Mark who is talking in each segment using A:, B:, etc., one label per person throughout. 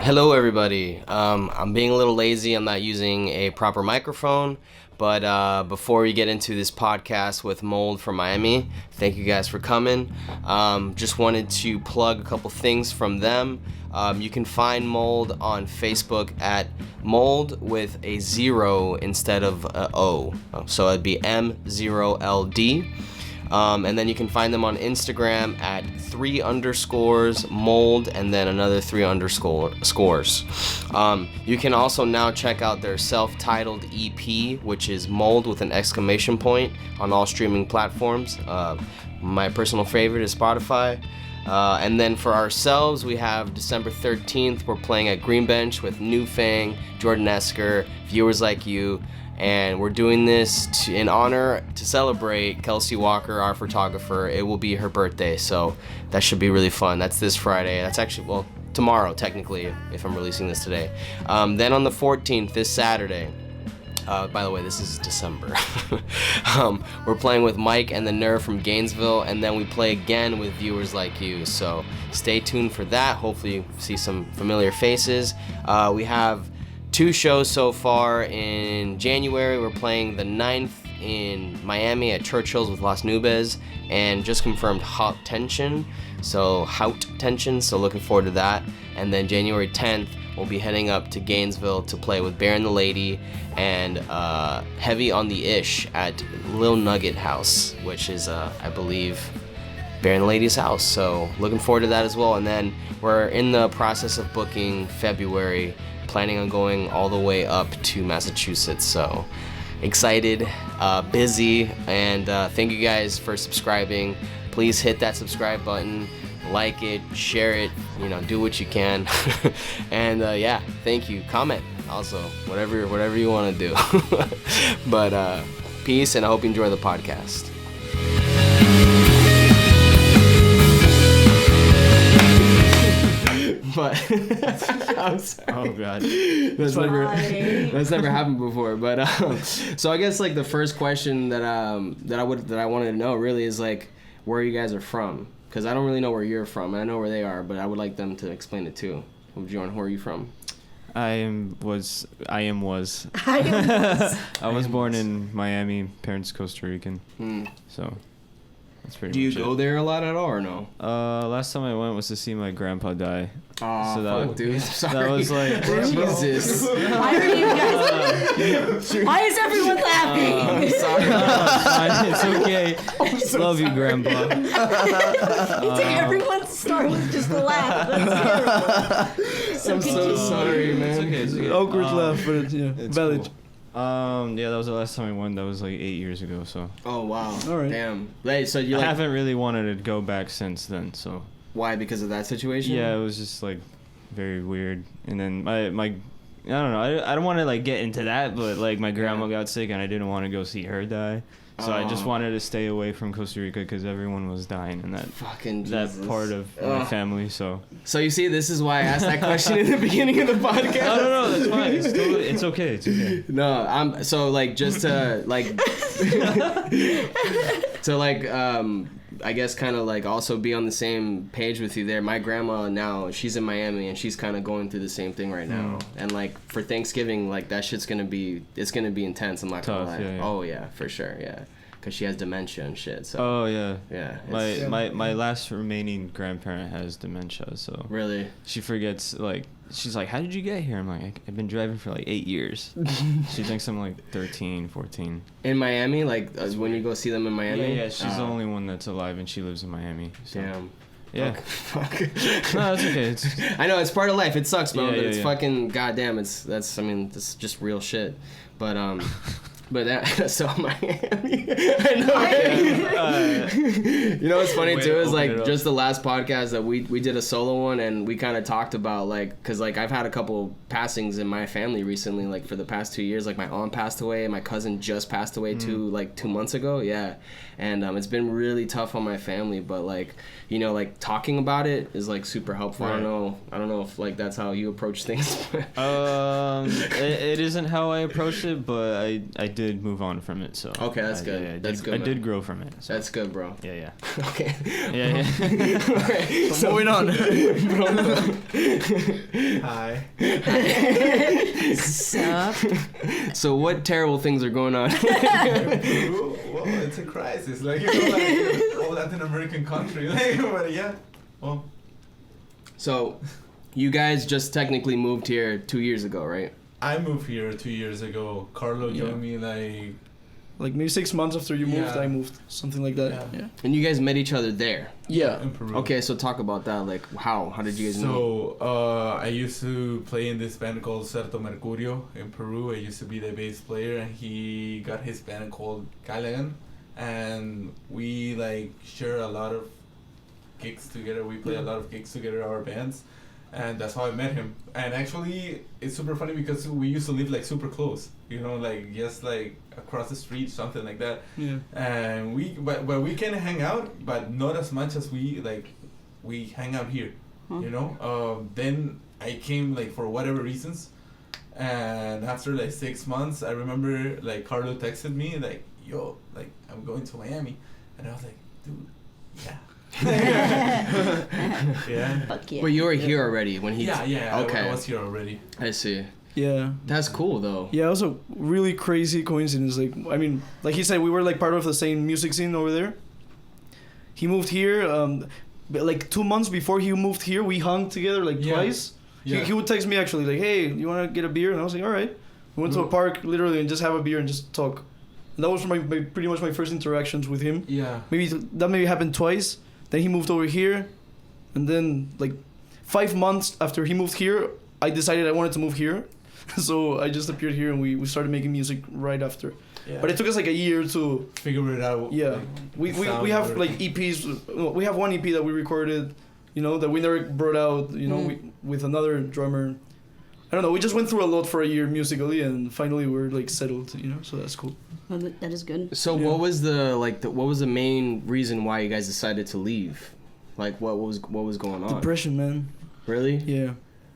A: Hello, everybody. I'm being a little lazy. I'm not using a proper microphone. But before we get into this podcast with Mold from Miami, thank you guys for coming. Just wanted to plug a couple things from them. You can find Mold on Facebook at Mold with a 0 instead of a O. So it'd be M0LD. And then you can find them on Instagram at 3_mold and then another 3_scores. You can also now check out their self-titled EP, which is Mold with an exclamation point on all streaming platforms. My personal favorite is Spotify. And then for ourselves, we have December 13th. We're playing at Green Bench with New Fang, Jordan Esker, Viewers Like You. And we're doing this in honor to celebrate Kelsey Walker, our photographer. It will be her birthday, so that should be really fun. That's this Friday. That's actually, well, tomorrow, technically, if I'm releasing this today. Then on the 14th, this Saturday, by the way, this is December, we're playing with Mike and the Nerve from Gainesville, and then we play again with Viewers Like You. So stay tuned for that. Hopefully you see some familiar faces. We have 2 shows so far. In January, we're playing the 9th in Miami at Churchill's with Las Nubes, and just confirmed Haute Tension, so looking forward to that. And then January 10th, we'll be heading up to Gainesville to play with Bear and the Lady and Heavy on the Ish at Lil Nugget House, which is, I believe, Bear and the Lady's house. So looking forward to that as well. And then we're in the process of booking February, planning on going all the way up to Massachusetts. So excited, busy, and thank you guys for subscribing. Please hit that subscribe button, like it, share it, do what you can. And yeah, thank you. Comment also, whatever you want to do. But peace, and I hope you enjoy the podcast. But oh god, that's never happened before. But so I guess like the first question that I wanted to know really is like where you guys are from, because I don't really know where you're from, and I know where they are, but I would like them to explain it too. Jordan, where are you from?
B: I was born in Miami. Parents Costa Rican. So that's pretty.
A: Do you
B: much
A: go there a lot at all or no?
B: Last time I went was to see my grandpa die.
A: Oh, so fuck, dude. Sorry.
B: That was like
A: Jesus.
C: Why are you guys? Why is everyone laughing?
A: I'm sorry.
B: It's okay. Love you, Grandpa.
C: Everyone's start with just a laugh. That's terrible.
A: I'm so sorry, man.
B: It's okay.
D: Awkward laugh, but it's valid.
B: Cool. Yeah, that was the last time I went. That was like 8 years ago. So.
A: Oh wow.
D: All right.
A: Damn. Wait, so you
B: I haven't really wanted to go back since then. So.
A: Why? Because of that situation?
B: Yeah, it was just like very weird. And then my I don't know. I don't want to like get into that, but like my grandma got sick and I didn't want to go see her die. So I just wanted to stay away from Costa Rica because everyone was dying in that part of my family. So
A: you see, this is why I asked that question in the beginning of the podcast.
B: No, that's fine. It's okay. It's okay.
A: No, I'm so like just to like I guess kind of like also be on the same page with you there. My grandma now, she's in Miami and she's kind of going through the same thing right now. And like for Thanksgiving, like that shit's gonna be intense. I'm not gonna lie.
B: Yeah.
A: Oh yeah, for sure, yeah. Cause she has dementia and shit. So.
B: Oh yeah.
A: Yeah.
B: My last remaining grandparent has dementia. So.
A: Really.
B: She forgets like. She's like, how did you get here? I'm like, I've been driving for like 8 years. She thinks I'm like 13, 14.
A: In Miami? Like when you go see them in Miami?
B: Yeah, she's the only one that's alive and she lives in Miami. So.
A: Damn.
B: Yeah.
A: Fuck.
B: No, it's okay.
A: I know, it's part of life. It sucks, bro, but it's
B: yeah.
A: fucking goddamn. That's just real shit. But that so Miami. I know. Right? You know what's funny too is like just the last podcast that we did a solo one, and we kind of talked about like, cause like I've had a couple passings in my family recently, like for the past 2 years. Like my aunt passed away, and my cousin just passed away 2 months ago. Yeah, and it's been really tough on my family, but like like talking about it is like super helpful. Right. I don't know if like that's how you approach things.
B: It isn't how I approach it, but I did move on from it. So
A: Okay, that's good.
B: Yeah,
A: That's good,
B: I
A: man.
B: did grow from it. So.
A: That's good, bro.
B: Yeah.
A: Okay.
B: Yeah.
A: Okay.
D: So moving on.
E: Hi.
C: Sup?
A: So what terrible things are going on?
E: Peru, well, it's a crisis. Like, you know, like all Latin American country. Like, but yeah. Well,
A: So, you guys just technically moved here 2 years ago, right?
E: I moved here 2 years ago. Carlo
D: Yeah.
E: joined me like
D: Like maybe 6 months after you moved,
E: Yeah.
D: I moved. Something like that.
E: Yeah.
D: Yeah.
A: And you guys met each other there.
D: Yeah.
E: in Peru.
A: Okay, so talk about that. Like, how did you guys meet?
E: So, I used to play in this band called Certo Mercurio in Peru. I used to be the bass player, and he got his band called Carlo, and we like share a lot of gigs together. We play a lot of gigs together, our bands, and that's how I met him. And actually, it's super funny because we used to live like super close. You know, like just like across the street, something like that.
D: Yeah.
E: And but we can hang out, but not as much as we hang out here.
C: Huh.
E: You know. Then I came like for whatever reasons, and after like 6 months, I remember like Carlo texted me like, "Yo, like I'm going to Miami," and I was like, "Dude, yeah." Yeah.
C: Fuck yeah.
A: But you were here already when he...
E: Yeah.
A: Okay.
E: I was here already.
A: I see.
D: Yeah.
A: That's cool, though.
D: Yeah, it was a really crazy coincidence. Like, I mean, like he said, we were like part of the same music scene over there. He moved here. But like 2 months before he moved here, we hung together like
E: Yeah.
D: twice.
E: Yeah.
D: He would text me actually like, "Hey, you want to get a beer?" And I was like, "All right." We went to a park literally and just have a beer and just talk. And that was my pretty much my first interactions with him.
E: Yeah.
D: That maybe happened twice. Then he moved over here, and then like 5 months after he moved here, I decided I wanted to move here. So I just appeared here and we started making music right after.
E: Yeah.
D: But it took us like a year to
E: Figure it out.
D: yeah.
E: Like,
D: We have like EPs. We have one EP that we recorded, you know, that we never brought out, you know, with another drummer. I don't know. We just went through a lot for a year musically, and finally we're like settled, you know. So that's cool.
C: Well, that is good.
A: So
D: Yeah.
A: what was the main reason why you guys decided to leave? Like, what was going on?
D: Depression, man.
A: Really?
D: Yeah.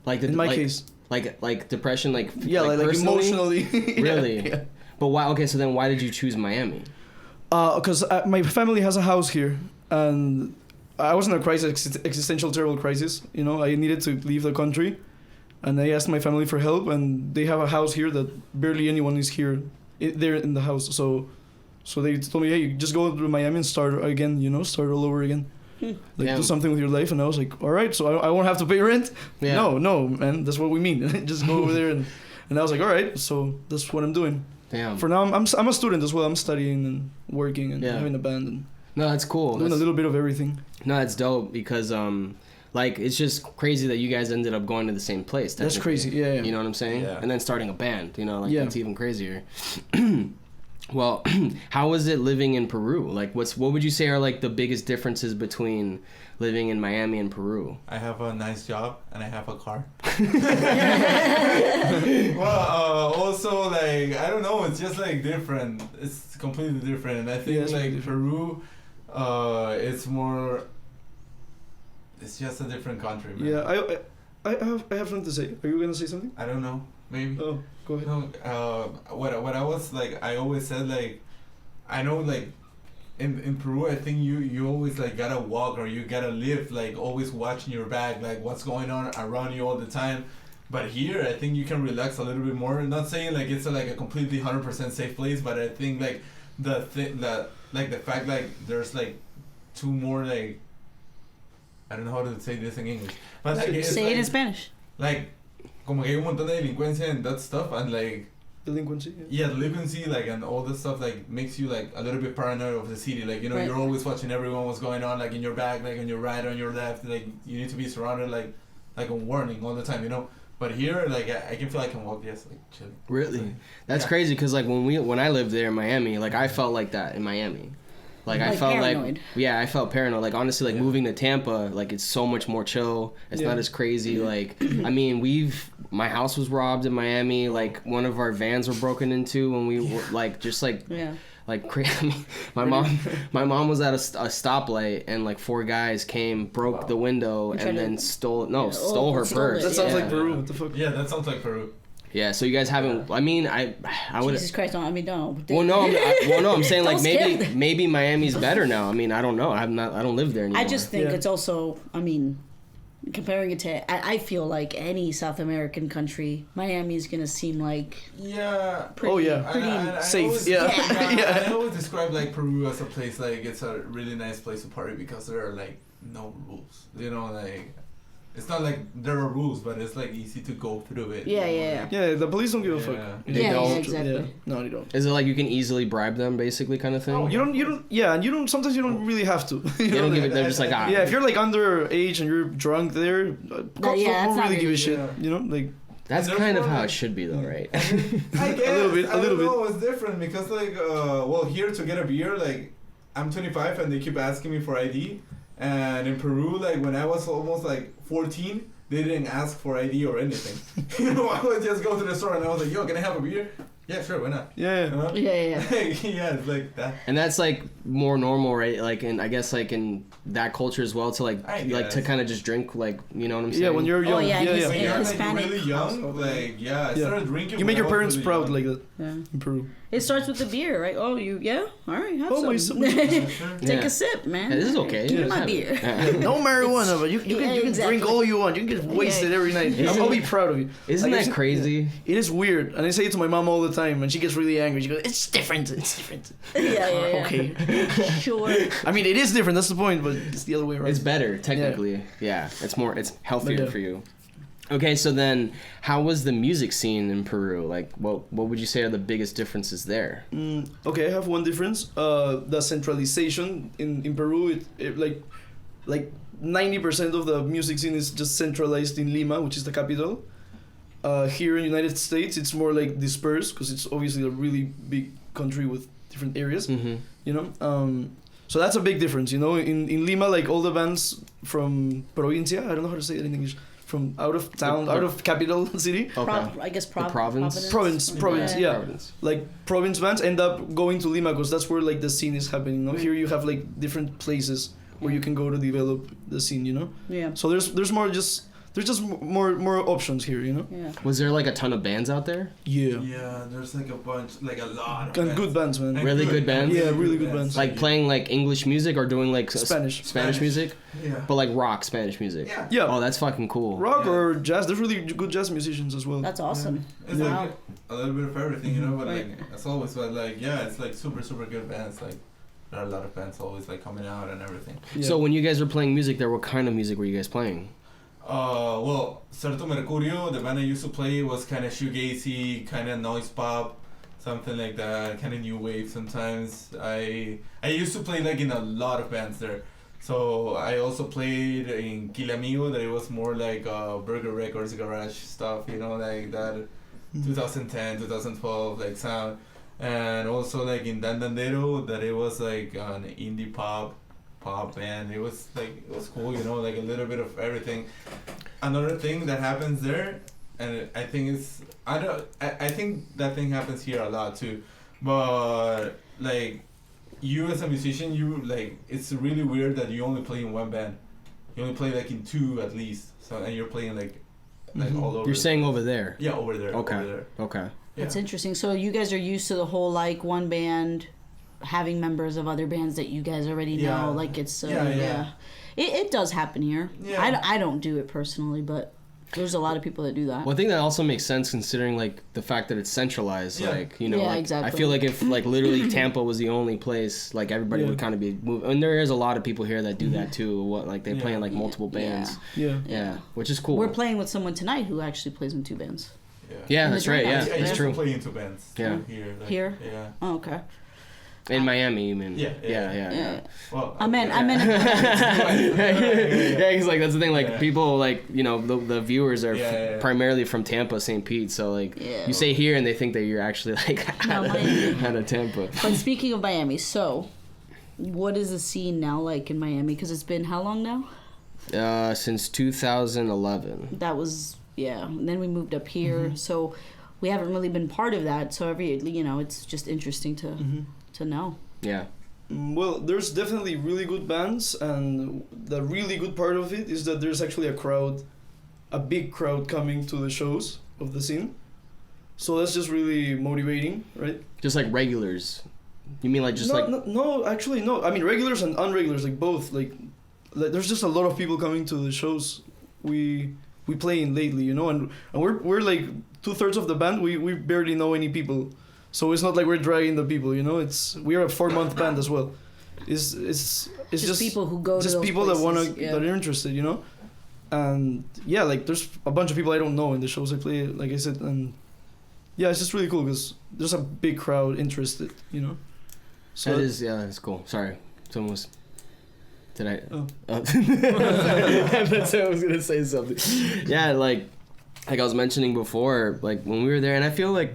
A: Like
D: In my
A: like,
D: case.
A: Like depression, like
D: Yeah, like
A: personally?
D: emotionally. Yeah,
A: Really?
D: Yeah.
A: But why? Okay, so then why did you choose Miami?
D: Because my family has a house here, and I was in a crisis, existential, terrible crisis. You know, I needed to leave the country, and I asked my family for help, and they have a house here that barely anyone is here. They're in the house, so they told me, "Hey, just go to Miami and start again. You know, start all over again." Like
A: Yeah.
D: do something with your life. And I was like, all right, so I won't have to pay rent.
A: Yeah.
D: No, man, that's what we mean. Just go over there and I was like, all right, so that's what I'm doing.
A: Damn.
D: For now, I'm a student as well. I'm studying and working and
A: Yeah.
D: having a band and
A: No, that's cool.
D: doing a little bit of everything.
A: No, that's dope because like it's just crazy that you guys ended up going to the same place.
D: That's
A: technically.
D: crazy. Yeah.
A: You know what I'm saying?
E: Yeah.
A: And then starting a band. You know, like
D: Yeah.
A: that's even crazier. Well, how was it living in Peru? Like, what would you say are like the biggest differences between living in Miami and Peru?
E: I have a nice job and I have a car. Well, also like I don't know, it's just like different. It's completely different. And I think
D: Yeah, it's
E: like
D: really different.
E: Peru, it's more. It's just a different country, man.
D: Yeah, I have something to say. Are you gonna say something?
E: I don't know. Maybe.
D: Oh, go ahead.
E: No. What I was like, I always said like, I know like. In Peru, I think you always like gotta walk or you gotta live like always watching your back, like what's going on around you all the time. But here, I think you can relax a little bit more. Not saying like it's like a completely 100% safe place, but I think like the fact like there's like two more like I don't know how to say this in English, but like it's
C: Say
E: like,
C: it in Spanish.
E: like como que hay un montón de delincuencia and that stuff and like.
D: Delinquency.
E: Yeah, delinquency, like, and all this stuff, like, makes you, like, a little bit paranoid of the city. Like, you know,
C: Right.
E: you're always watching everyone what's going on, like, in your back, like, on your right, on your left. Like, you need to be surrounded, like a warning all the time, you know? But here, like, I can feel I can walk, yes, like, chilling.
A: Really? That's
E: Yeah.
A: crazy because like when I lived there in Miami, like I felt like that in Miami. Like I
C: Like
A: felt
C: paranoid.
A: I felt paranoid. Like honestly, like
E: Yeah.
A: moving to Tampa, like it's so much more chill. It's
D: Yeah.
A: not as crazy. Like I mean, my house was robbed in Miami. Like one of our vans were broken into when we were like just like
C: Yeah.
A: like crazy. my mom was at a stoplight and like four guys came, broke the window,
C: And
A: and
C: tried
A: then
C: to-
A: stole
C: Yeah,
A: her
C: stole
A: purse.
C: it,
D: That sounds
A: Yeah.
D: like Peru. What the fuck?
E: Yeah, that sounds like Peru.
A: Yeah, so you guys haven't. I mean, I would.
C: Jesus Christ, no, I mean, no.
A: Well, no, I'm saying like
C: Don't scare them.
A: maybe Miami's better now. I mean, I don't know. I don't live there anymore.
C: I just think
D: Yeah.
C: it's also, I mean, comparing it to, I feel like any South American country, Miami is going to seem like
E: Yeah.
C: pretty,
D: Oh, yeah.
C: pretty
D: Safe,
E: always,
D: yeah.
E: I always describe like Peru as a place like it's a really nice place to party because there are like no rules. You know, like it's not like there are rules, but it's like easy to go through it.
C: Yeah,
E: you know,
C: yeah,
E: like-
D: Yeah, the police don't give a
E: Yeah.
D: fuck.
A: They
C: Yeah,
A: don't.
C: exactly.
D: Yeah. No, they don't.
A: Is it like you can easily bribe them, basically, kind of thing?
E: Oh,
D: You don't. Yeah, and you don't. Sometimes you don't really have to.
A: They don't give it. They're just like
D: Yeah, if you're like underage and you're drunk there, cops
C: yeah,
D: don't
C: that's not
D: really give a
C: really-
D: shit.
E: Yeah.
D: You know, like
A: That's
E: There's
A: kind of
E: more,
A: how
E: like-
A: it should be, though, right?
E: I guess.
D: little bit,
E: I
D: a little
E: don't know, it's different because like well here to get a beer like I'm 25 and they keep asking me for ID, and in Peru like when I was almost like 14 they didn't ask for ID or anything. You know, I would just go to the store and I was like, yo, can I have a beer? Yeah, sure, why not?
D: yeah.
E: You know?
C: Yeah, yeah.
E: Yeah, it's like that.
A: And that's like more normal, right? Like, in I guess like in that culture as well, to like
E: I
A: like to
E: guess.
A: kind of just drink, like, you know what I'm saying?
D: Yeah, when you're young.
C: Oh, yeah,
D: yeah,
C: he's-
E: When
C: in
E: you're like
C: Hispanic
E: really young,
C: household.
E: like yeah, I
D: Yeah.
E: started drinking.
D: You
E: when
D: make
E: I
D: your
E: was
D: parents
E: really
D: proud
E: young.
D: like that
C: Yeah.
D: in Peru.
C: It starts with the beer, right? Oh, yeah? All right, have
D: Oh, my
C: some.
D: son.
E: Yeah, sure.
C: Take
A: Yeah.
C: a sip, man.
A: Yeah, this is okay.
C: Give me
A: Just
C: my
A: have
C: beer.
A: it. Yeah.
D: No marijuana, but you
C: Yeah,
D: can
C: exactly.
D: drink all you want. You can get wasted every night.
A: Isn't
D: I'll be
A: it-
D: proud of you.
A: Isn't
D: Like,
A: that
D: it's-
A: crazy?
D: It is weird, and I say it to my mom all the time, and she gets really angry. She goes, "It's different. It's different."
C: Yeah.
D: Okay.
C: Sure.
D: I mean, it is different. That's the point, but it's the other way around.
A: It's better, technically. Yeah, it's healthier
D: Yeah.
A: for you. Okay, so then, how was the music scene in Peru? Like, what would you say are the biggest differences there?
D: Okay, I have one difference. The centralization in Peru, it like 90% of the music scene is just centralized in Lima, which is the capital. Here in United States, it's more like dispersed because it's obviously a really big country with different areas.
A: Mm-hmm.
D: You know, so that's a big difference. You know, in Lima, like all the bands from provincia, I don't know how to say it in English, from out of town, out of capital city.
A: Okay.
C: I guess
A: province?
D: Province, yeah.
A: Province.
D: Like province bands end up going to Lima because that's where like the scene is happening. You know? Here you have like different places where you can go to develop the scene. You know,
C: Yeah.
D: so there's more options here. You know.
C: Yeah.
A: Was there like a ton of bands out there?
D: Yeah.
E: Yeah, there's like a bunch, like a lot of
D: And
E: bands.
D: good bands, man.
E: And
A: Really good bands?
D: Yeah, really good bands.
A: Like playing like English music or doing like
D: Spanish.
A: Spanish music,
E: Yeah.
A: but like rock Spanish music.
E: Yeah.
D: Yeah.
A: Oh, that's fucking cool.
D: Rock
E: Yeah.
D: or jazz. There's really good jazz musicians as well.
C: That's awesome.
E: It's
D: Yeah.
E: like a little bit of everything, you know, but
C: Right.
E: like as always, but like yeah, it's like super good bands. Like there are a lot of bands always like coming out and everything.
D: Yeah.
A: So when you guys were playing music there, what kind of music were you guys playing?
E: Well, Certo Mercurio, the band I used to play was kind of shoegazy, kind of noise pop, something like that, kind of new wave sometimes. I used to play like in a lot of bands there. So I also played in Kilamigo, that it was more like Burger Records garage stuff, you know, like that 2010, 2012 like sound. And also like in Dandandero, that it was like an indie pop band. It was cool, you know, like a little bit of everything. Another thing that happens there, and I think I think that thing happens here a lot too, but like you as a musician, you like, it's really weird that you only play in one band. You only play like in two at least. So and you're playing like all over.
A: You're saying over there.
E: Yeah, over there.
A: Okay.
E: Over there.
A: Okay.
E: Yeah.
C: That's interesting. So you guys are used to the whole like one band having members of other bands that you guys already know.
E: Yeah.
C: Like it's
E: Yeah.
C: It does happen here.
E: Yeah.
C: I don't do it personally, but there's a lot of people that do that.
A: Well, I think that also makes sense considering like the fact that it's centralized.
E: Yeah.
A: Like, you know,
C: Yeah,
A: like,
C: exactly.
A: I feel like if like literally Tampa was the only place, like everybody
D: Yeah.
A: would kind of be moving. And there is a lot of people here that do that too. What, like they play in like
E: Yeah.
A: multiple bands.
D: Yeah.
A: Yeah, which is cool.
C: We're playing with someone tonight who actually plays in two bands.
A: Yeah,
C: in the
A: that's right. Yeah,
C: Dreamhouse.
E: I
A: that's
E: used
A: true.
E: to play in two bands.
A: Yeah.
E: Here. Like,
C: Here?
E: Yeah.
C: Oh, okay.
A: In Miami, you mean?
E: Yeah, yeah.
C: Yeah.
E: Well,
C: I meant
A: Yeah, because like that's the thing. Like
E: Yeah.
A: people, like, you know, the viewers are
E: Yeah.
A: primarily from Tampa, St. Pete. So like
C: Yeah.
A: you say here, and they think that you're actually like
C: No, Miami.
A: out of Tampa.
C: But speaking of Miami, so what is the scene now like in Miami? Because it's been how long now?
A: Since 2011.
C: That was and then we moved up here, so we haven't really been part of that. So it's just interesting to know.
A: Yeah.
D: Well, there's definitely really good bands, and the really good part of it is that there's actually a big crowd coming to the shows of the scene. So that's just really motivating, right?
A: Just like regulars. You mean like just
D: no,
A: like
D: no, actually no. I mean regulars and unregulars, like both. Like there's just a lot of people coming to the shows we play in lately, you know, and we're like 2/3 of the band. We barely know any people, so it's not like we're dragging the people, you know. We're a 4-month band as well. It's just
C: people who go to
D: just
C: those
D: people
C: places,
D: that are interested, you know. And yeah, like there's a bunch of people I don't know in the shows I play, like I said, and yeah, it's just really cool because there's a big crowd interested, you know. So
A: that's cool. Sorry, someone was. Did I?
D: Oh.
A: That's I was gonna say something. Yeah, like I was mentioning before, like when we were there, and I feel like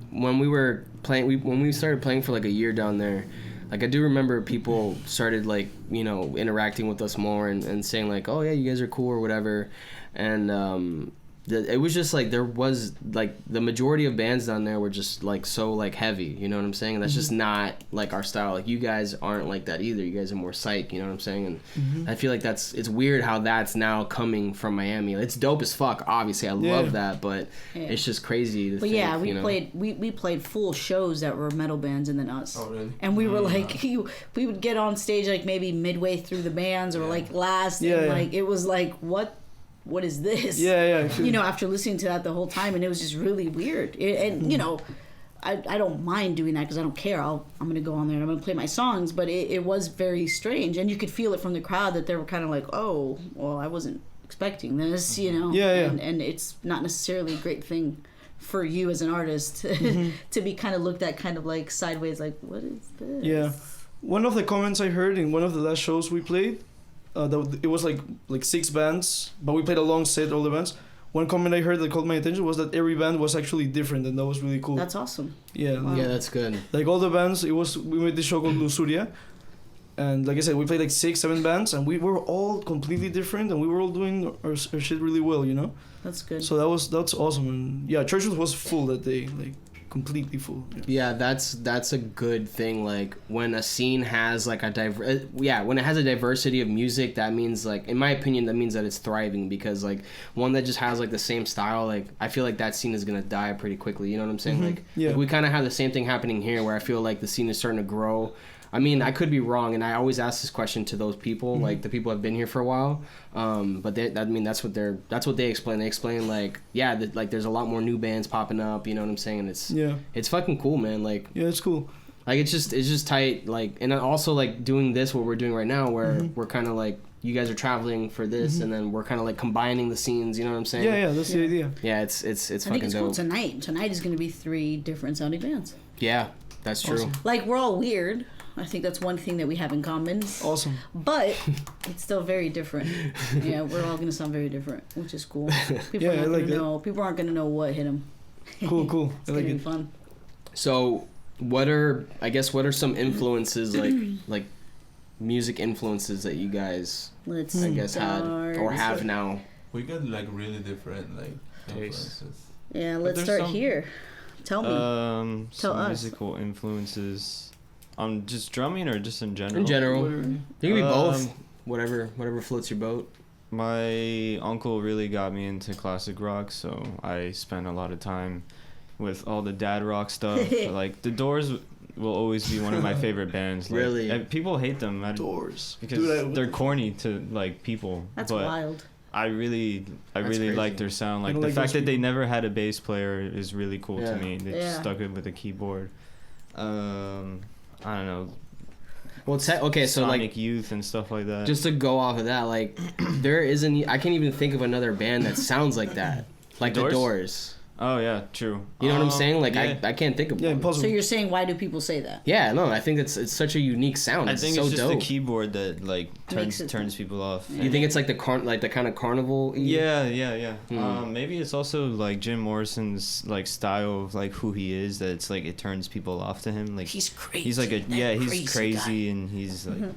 A: when we were playing, when we started playing for like a year down there, like I do remember people started like, you know, interacting with us more and saying like, oh yeah, you guys are cool or whatever, and it was just like there was like the majority of bands down there were just like so like heavy, you know what I'm saying? And that's just not like our style. Like you guys aren't like that either. You guys are more psych, you know what I'm saying? And I feel like it's weird how that's now coming from Miami. It's dope as fuck. Obviously, I love that, but it's just crazy.
C: But yeah, we played full shows that were metal bands and then us.
E: Oh really?
C: And we were like, we would get on stage like maybe midway through the bands or like last, and like it was like what is this?
D: Yeah.
C: You know, after listening to that the whole time, and it was just really weird. And you know, I don't mind doing that because I don't care. I'm gonna go on there and I'm gonna play my songs. But it was very strange, and you could feel it from the crowd that they were kind of like, oh, well, I wasn't expecting this, you know.
D: Yeah.
C: And it's not necessarily a great thing for you as an artist to be kind of looked at kind of like sideways, like what is this?
D: Yeah. One of the comments I heard in one of the last shows we played. It was like 6 bands, but we played a long set, all the bands. One comment I heard that caught my attention was that every band was actually different, and that was really cool.
C: That's awesome.
D: Yeah.
C: Wow.
A: Yeah, that's good.
D: Like all the bands, we made this show called Lusuria, and like I said, we played like 6-7 bands, and we were all completely different, and we were all doing our shit really well, you know.
C: That's good.
D: So that's awesome, and yeah, Churchill was full that day, like completely full.
A: Yeah, that's a good thing. Like when a scene has like when it has a diversity of music, that means like, in my opinion, that means that it's thriving, because like one that just has like the same style, like I feel like that scene is gonna die pretty quickly. You know what I'm saying? Like we kind of have the same thing happening here, where I feel like the scene is starting to grow. I mean, I could be wrong, and I always ask this question to those people, like the people who have been here for a while. But that's what they explain. They explain like, like there's a lot more new bands popping up. You know what I'm saying? And it's fucking cool, man. Like
D: it's cool.
A: Like it's just tight. Like, and also like doing this, what we're doing right now, where we're kind of like, you guys are traveling for this, and then we're kind of like combining the scenes. You know what I'm saying?
D: Yeah, that's the idea.
A: Yeah, it's
C: I
A: fucking
C: think it's
A: dope.
C: cool. Tonight is going to be 3 different sounding bands.
A: Yeah, that's true.
D: Awesome.
C: Like we're all weird. I think that's one thing that we have in common.
D: Awesome.
C: But it's still very different. Yeah, we're all gonna sound very different, which is cool. People
D: I like that.
C: People aren't gonna know what hit them.
D: Cool.
C: It's
D: I like
C: gonna be
D: it.
C: fun.
A: So, what are some influences like music influences that you guys
C: Let's
A: had or have now?
E: We got like really different like influences.
C: Yeah, let's
B: there's
C: start
B: some-
C: here. Tell me.
B: Some
C: us.
B: musical influences on just drumming or just in general?
A: In general,
D: Whatever.
A: you can be both. Whatever floats your boat.
B: My uncle really got me into classic rock, so I spent a lot of time with all the dad rock stuff. Like the Doors will always be one of my favorite bands. Like,
A: Really?
B: and people hate them
D: Doors.
B: because
D: Dude,
B: they're corny to like people.
C: That's
B: but
C: wild.
B: I really
A: crazy.
B: like their sound. Like
D: don't
B: the
D: like
B: fact
D: those
B: that they
D: people.
B: never had a bass player is really cool
A: Yeah.
B: to me. They just
C: Yeah.
B: stuck it with a keyboard. I don't know.
A: Well, okay, so
B: Sonic
A: like
B: Youth and stuff like that.
A: just to go off of that, like I can't even think of another band that sounds like that, like the
B: Doors?
A: Doors.
B: Oh yeah, true.
A: You know what I'm saying? Like
B: yeah.
A: I can't think of
D: Yeah,
A: one.
D: impossible.
C: So you're saying, why do people say that?
A: Yeah, no, I think it's such a unique sound.
B: I
A: It's
B: think
A: so
B: it's just
A: dope.
B: the keyboard that like
C: Makes it-
B: turns people off.
C: Yeah.
A: You think it's like the kind of carnival?
B: Yeah.
A: Hmm.
B: Maybe it's also like Jim Morrison's like style of like who he is, that it's like it turns people off to him. Like
C: He's crazy.
B: he's like he's
C: crazy
B: crazy
C: guy.
B: and he's like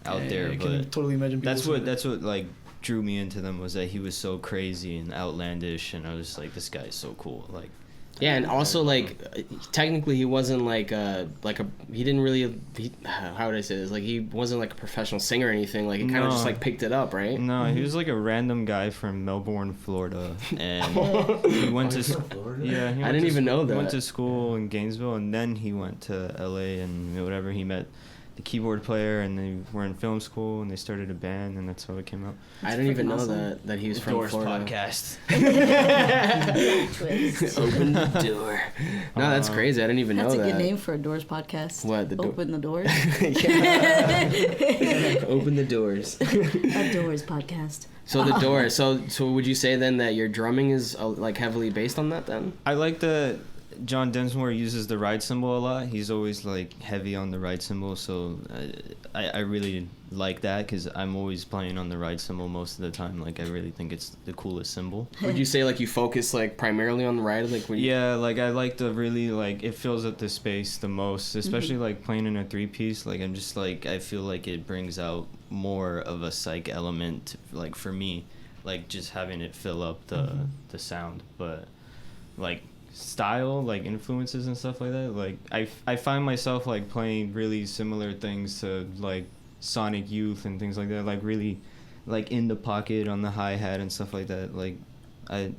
B: out
D: Yeah,
B: there.
D: I
B: But
D: can totally imagine people saying that.
B: that's what like drew me into them, was that he was so crazy and outlandish, and I was just like, this guy is so cool. Like
A: Yeah, and also like technically he wasn't like a he didn't really how would I say this, like he wasn't like a professional singer or anything, like he kind of just like picked it up, right?
B: No, he was like a random guy from Melbourne, Florida, and he went to
E: Florida?
B: yeah. He
A: I
B: went
A: didn't
B: to
A: even know
B: He
A: that.
B: went to school in Gainesville, and then he went to LA and whatever. He met the keyboard player, and they were in film school, and they started a band, and that's how it came out.
A: I didn't even know
C: awesome.
A: that he was from
B: Doors
A: Florida.
B: podcast.
C: Twist.
A: Open the door. No, that's crazy. I didn't even
C: That's
A: know
C: a
A: that.
C: good name for a Doors podcast.
A: What, the door?
C: Open the doors.
A: Open the doors.
C: A Doors podcast.
A: So the door. So would you say then that your drumming is like heavily based on that then?
B: I like that John Densmore uses the ride cymbal a lot. He's always like heavy on the ride cymbal, so I really like that because I'm always playing on the ride cymbal most of the time. Like I really think it's the coolest cymbal.
A: Would you say like you focus like primarily on the ride, like when you...
B: Yeah, like I like to really like it fills up the space the most, especially like playing in a 3-piece. Like I'm just like I feel like it brings out more of a psych element, like for me, like just having it fill up the sound, but like style, like influences and stuff like that, like I find myself like playing really similar things to like Sonic Youth and things like that, like really like in the pocket on the hi-hat and stuff like that. Like I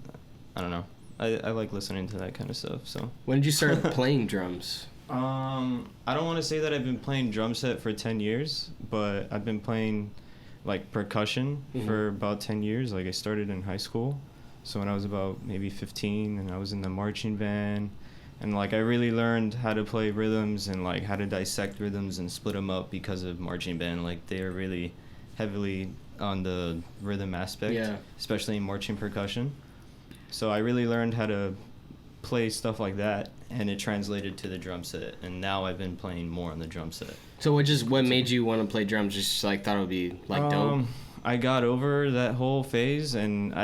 B: don't know, I like listening to that kind of stuff. So
A: When did you start playing drums?
B: I don't want to say that I've been playing drum set for 10 years, but I've been playing like percussion for about 10 years. Like I started in high school. So when I was about maybe 15 and I was in the marching band, and like I really learned how to play rhythms and like how to dissect rhythms and split them up because of marching band. Like they're really heavily on the rhythm aspect,
A: Yeah.
B: especially in marching percussion. So I really learned how to play stuff like that, and it translated to the drum set, and now I've been playing more on the drum set.
A: So what made you want to play drums? Just like thought it would be like dope?
B: I got over that whole phase, and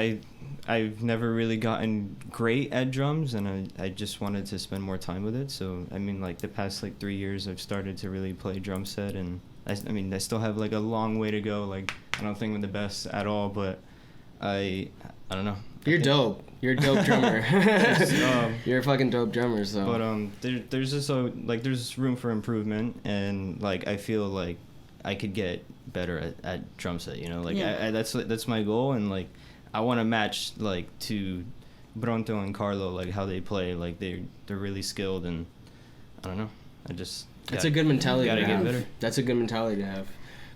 B: I've never really gotten great at drums, and I just wanted to spend more time with it. So I mean, like the past like 3 years, I've started to really play drum set, and I mean I still have like a long way to go. Like I don't think I'm the best at all, but I don't know.
A: You're dope. You're a dope drummer. You're a fucking dope drummer. So.
B: But there's just there's room for improvement, and like I feel like I could get better at drum set. You know, like
C: Yeah.
B: that's my goal, and like I want to match like to Bronto and Carlo, like how they play. Like they're really skilled, and I don't know. I just
A: That's a good mentality
B: gotta
A: to
B: get
A: have.
B: better.
A: That's a good mentality to have.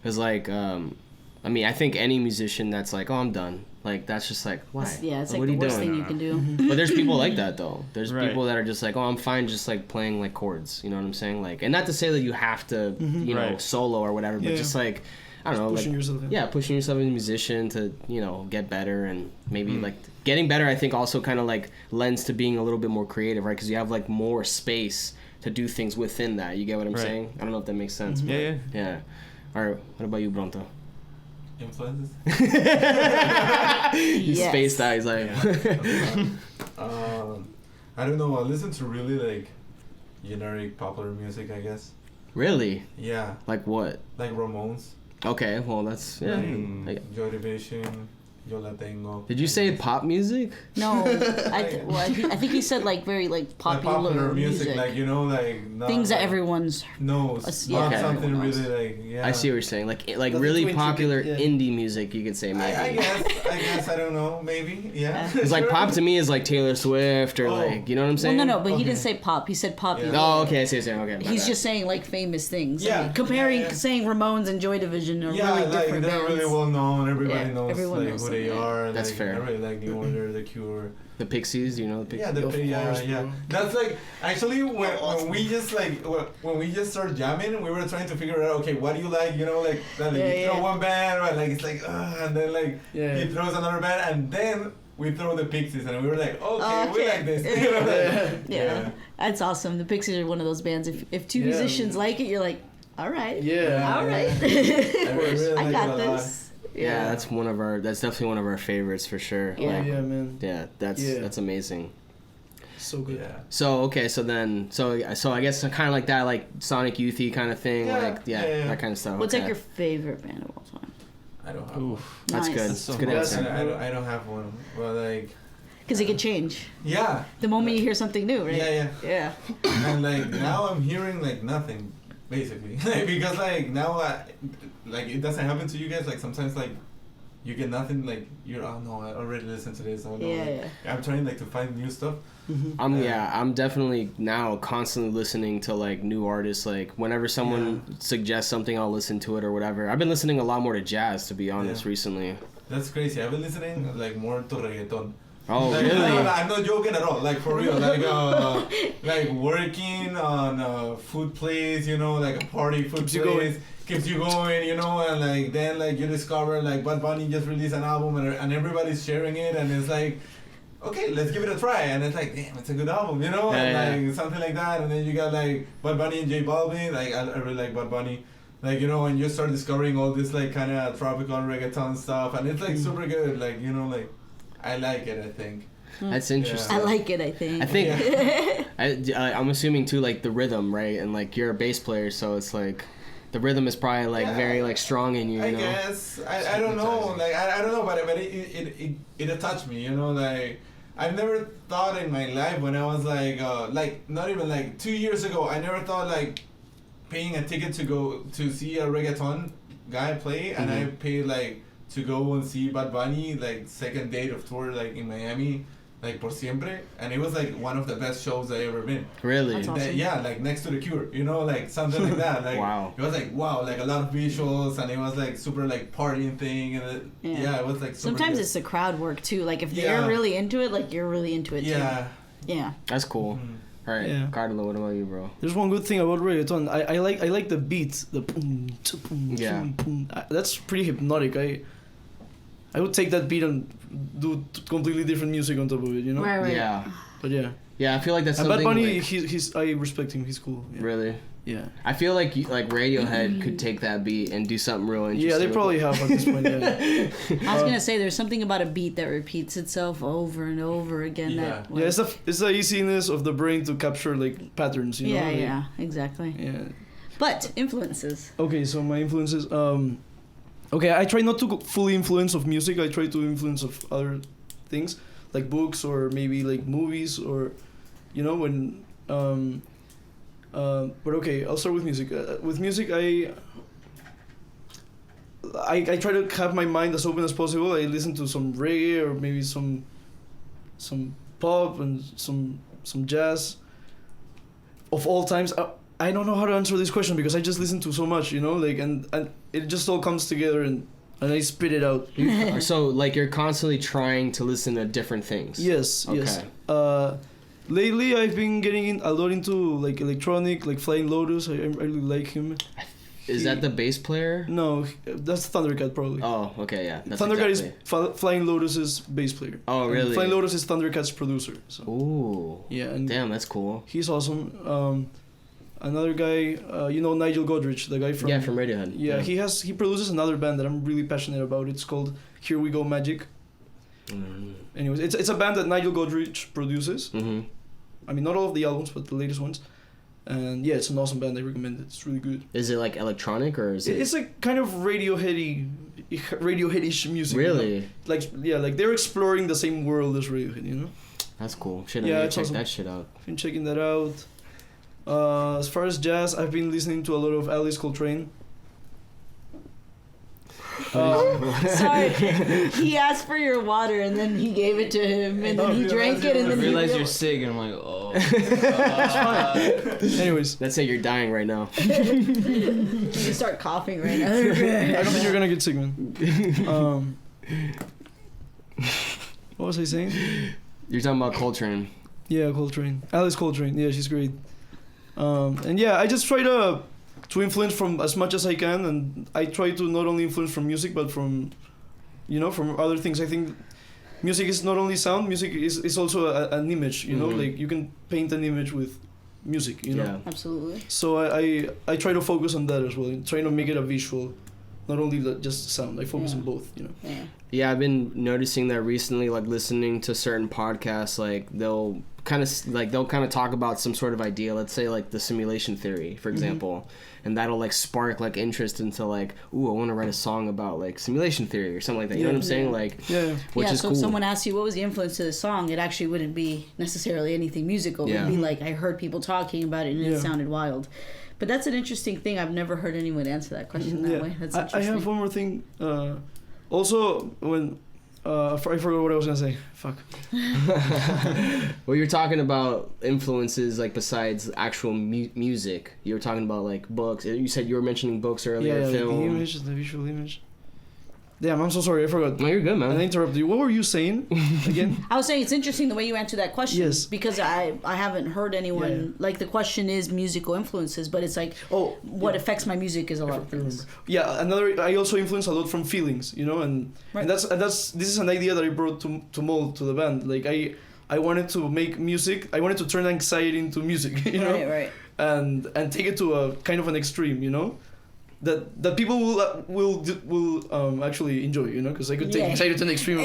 A: Because, like, I mean, I think any musician that's like, oh, I'm done. Like, that's just like, why?
C: Yeah, it's
A: What
C: like
A: are
C: the
A: you
C: worst
A: doing?
C: thing you can do.
A: But there's people like that, though. There's
B: Right.
A: people that are just like, oh, I'm fine just, like, playing, like, chords. You know what I'm saying? Like, and not to say that you have to, you know,
B: Right.
A: solo or whatever, but
D: Yeah.
A: just, like, I don't know.
D: Pushing
A: like,
D: yourself in.
A: Yeah, pushing yourself as a musician to, you know, get better and maybe, like, getting better, I think, also kind of, like, lends to being a little bit more creative, right? Because you have, like, more space to do things within that. You get what I'm
B: Right.
A: saying? I don't know if that makes sense. but-
B: Yeah.
A: yeah. All right. What about you, Bronto?
E: Influences?
A: He
C: Yes.
A: spaced out. He's like,
E: I don't know. I listen to really like generic popular music, I guess.
A: really?
E: Yeah,
A: Like what?
E: like Ramones,
A: Okay. Well, that's yeah.
B: Mm.
A: Like,
E: Joy Division, Yo La Tengo.
A: did you say pop music?
C: No, I think he said like very like
E: Like
C: popular, music.
E: like like not
C: Things that
E: like,
C: everyone's
E: knows,
C: yeah,
E: not
A: okay.
E: something
C: everyone knows.
E: really like yeah.
A: I see what you're saying. Like
D: Nothing
A: really
D: too intricate,
A: popular
D: yeah.
A: indie music, you could say maybe.
E: I guess I don't know, maybe yeah.
A: Because like pop to me is like Taylor Swift or
E: Oh.
A: like, you know what I'm
C: well,
A: saying?
C: no, but he
E: Okay.
C: didn't say pop. He said popular.
E: Yeah.
A: Oh, okay. I see. Okay. my
C: He's
A: bad.
C: just saying like famous things.
E: Yeah.
C: I mean, comparing,
E: Yeah.
C: saying Ramones and Joy Division are
E: Yeah,
C: really
E: like
C: different
E: they're
C: bands.
E: really well known. Everybody
C: Yeah,
E: knows
C: everyone
E: like
C: knows
E: who they
C: them, yeah.
E: are.
A: That's
E: like,
A: fair.
E: I really like New Order, The Cure.
A: The Pixies. Do you know the Pixies?
E: Yeah,
D: Of course,
E: yeah.
D: bro.
E: That's like actually when we just like when we just started jamming, we were trying to figure out okay, what do you like? You know, like that like,
C: Yeah,
E: you throw
C: yeah.
E: one band, right? Like it's like and then like
D: Yeah.
E: he throws another band, and then we throw the Pixies, and we were like, okay, we
C: Okay.
E: like this. You know, like,
C: Yeah, that's awesome. The Pixies are one of those bands. If two
D: Yeah.
C: musicians like it, you're like, all right,
D: Yeah.
C: all right.
E: I really
C: I
E: like
C: got
E: it a lot.
C: this.
A: Yeah, that's definitely one of our favorites for sure.
C: Yeah.
A: Like,
D: Yeah, man.
A: yeah, that's amazing.
D: So good.
E: Yeah.
A: So okay, so I guess kind of like that, like Sonic Youthy kind of thing,
E: Yeah,
A: like
E: yeah.
A: that kind of stuff.
C: What's
A: okay.
C: like your favorite band of all time?
E: I don't have one.
A: That's
C: Nice.
A: good.
B: That's so
A: It's a good
B: hard.
A: answer.
E: I don't have one. But like
C: Because it could change.
E: Yeah.
C: The moment you hear something new, right?
E: Yeah. And like now I'm hearing like nothing, basically, like, because like now like it doesn't happen to you guys. Like sometimes like you get nothing. Like you're oh no, I already listened to this. Oh no.
C: Yeah.
E: I'm trying like to find new stuff.
A: I'm definitely now constantly listening to like new artists. Like whenever someone suggests something, I'll listen to it or whatever. I've been listening a lot more to jazz, to be honest, recently.
E: That's crazy. I've been listening like more to reggaeton.
A: Oh,
E: like,
A: really?
E: I'm not joking at all. Like for real. Like working on a food place, you know, like a party food place. Keeps you going, you know, and like then like you discover like Bad Bunny just released an album and everybody's sharing it and it's like, okay, let's give it a try, and it's like, damn, it's a good album, you know, and like something like that, and then you got like Bad Bunny and J Balvin, like I really like Bad Bunny, like, you know, and you start discovering all this like kind of tropical reggaeton stuff, and it's like super good, like, you know, like I like it, I think.
A: That's interesting.
C: I like it, I think.
A: I'm assuming too, like the rhythm, right? And like you're a bass player, so it's like the rhythm is probably like very like strong in you.
E: I
A: know?
E: guess I don't know, like I don't know, but it touched me, you know, like I've never thought in my life when I was like not even like 2 years ago, I never thought like paying a ticket to go to see a reggaeton guy play, and I paid like to go and see Bad Bunny like second date of tour like in Miami, like por siempre, and it was like one of the best shows I ever been.
A: Really?
C: That's awesome.
E: Yeah, like next to The Cure, you know, like something like that. Like
A: wow.
E: It was like wow, like a lot of visuals, and it was like super like partying thing, and it was like super
C: sometimes
E: good.
C: it's the crowd work too. Like if they're really into it, like you're really into it too. Yeah.
A: That's cool. All right,
D: Yeah.
A: Carlo, what about you, bro?
D: There's one good thing about reggaeton. I like the beat, the boom, boom,
A: Yeah.
D: boom. That's pretty hypnotic. I would take that beat and do completely different music on top of it, you know?
C: Right.
A: Yeah.
D: But yeah.
A: Yeah, I feel like that's
D: And
A: something.
D: Bad Bunny,
A: like,
D: he's I respect him. He's cool. Yeah.
A: Really?
D: Yeah.
A: I feel like Radiohead could take that beat and do something real interesting.
D: Yeah, they probably have at this point. Yeah.
C: I was gonna say there's something about a beat that repeats itself over and over again.
E: Yeah.
C: That
D: It's the easiness of the brain to capture like patterns, you know? Like,
C: yeah, exactly.
D: Yeah.
C: But influences.
D: Okay, so my influences. Okay, I try not to go fully influence of music. I try to influence of other things, like books or maybe like movies or, you know, when. But okay, I'll start with music. With music, I try to have my mind as open as possible. I listen to some reggae or maybe some pop and some jazz. Of all times, I don't know how to answer this question because I just listen to so much, you know, like and it just all comes together and I spit it out.
A: So like you're constantly trying to listen to different things.
D: Yes.
A: Okay.
D: Yes. Lately I've been getting a lot into like electronic, like Flying Lotus. I really like him.
A: Is that the bass player?
D: No, that's Thundercat probably.
A: Oh, okay, yeah. That's
D: Thundercat
A: exactly.
D: is Flying Lotus's bass player.
A: Oh,
D: And
A: really?
D: Flying Lotus is Thundercat's producer. So.
A: Ooh.
D: Yeah. And
A: damn, that's cool.
D: he's awesome. Another guy, you know Nigel Godrich, the guy from
A: Radiohead.
D: Yeah, he produces another band that I'm really passionate about. It's called Here We Go Magic.
A: Mm-hmm.
D: Anyways, it's a band that Nigel Godrich produces.
A: Mm-hmm.
D: I mean, not all of the albums, but the latest ones. And yeah, it's an awesome band. I recommend it. It's really good.
A: Is it like electronic or is it?
D: It's like kind of Radiohead-ish music.
A: Really?
D: You know? Like they're exploring the same world as Radiohead. You know.
A: That's cool.
D: Yeah,
A: Yeah,
D: it's
A: check
D: awesome.
A: that shit out.
D: Been checking that out. As far as jazz, I've been listening to a lot of Alice Coltrane.
C: Sorry, he asked for your water and then he gave it to him and then he drank it and
B: I
C: then he
B: realized you're
C: realized
B: sick and I'm like, oh.
D: Anyways,
A: Let's say you're dying right now.
C: you start coughing right now.
D: I don't think you're gonna get sick, man. What was I saying?
A: You're talking about Coltrane.
D: Yeah, Coltrane. Alice Coltrane. Yeah, she's great. And yeah, I just try to influence from as much as I can, and I try to not only influence from music, but from, you know, from other things. I think music is not only sound. Music is also an image. You know, like you can paint an image with music. You know.
A: Yeah.
C: Absolutely.
D: So I try to focus on that as well. Trying to make it a visual, not only just sound. I focus on both. You know.
C: Yeah.
A: Yeah, I've been noticing that recently, like listening to certain podcasts, like they'll kind of like they'll kind of talk about some sort of idea, let's say like the simulation theory, for example, and that'll like spark like interest into like, ooh, I want to write a song about like simulation theory or something like that. You know what I'm saying? Like, which is
C: so
A: cool.
C: if someone asks you what was the influence to the song, it actually wouldn't be necessarily anything musical. It'd be like I heard people talking about it and it sounded wild. But that's an interesting thing. I've never heard anyone answer that question that way. That's interesting.
D: I have one more thing. Also, when I forgot what I was gonna say. Fuck.
A: Well, you're talking about influences like besides actual music. You were talking about like books. You said you were mentioning books earlier.
D: Yeah,
A: film.
D: the image, the visual image. Damn, I'm so sorry. I forgot.
A: No, you're good, man.
D: I interrupted you. What were you saying again?
C: I was saying it's interesting the way you answered that question.
D: Yes.
C: Because I haven't heard anyone like the question is musical influences, but it's like what affects my music is a lot of things.
D: Yeah, I also influence a lot from feelings, you know, and that's this is an idea that I brought to Mold to the band. Like I wanted to make music. I wanted to turn anxiety into music, you know,
C: right.
D: And take it to a kind of an extreme, you know. That people will actually enjoy, you know, because I could take anxiety to an extreme of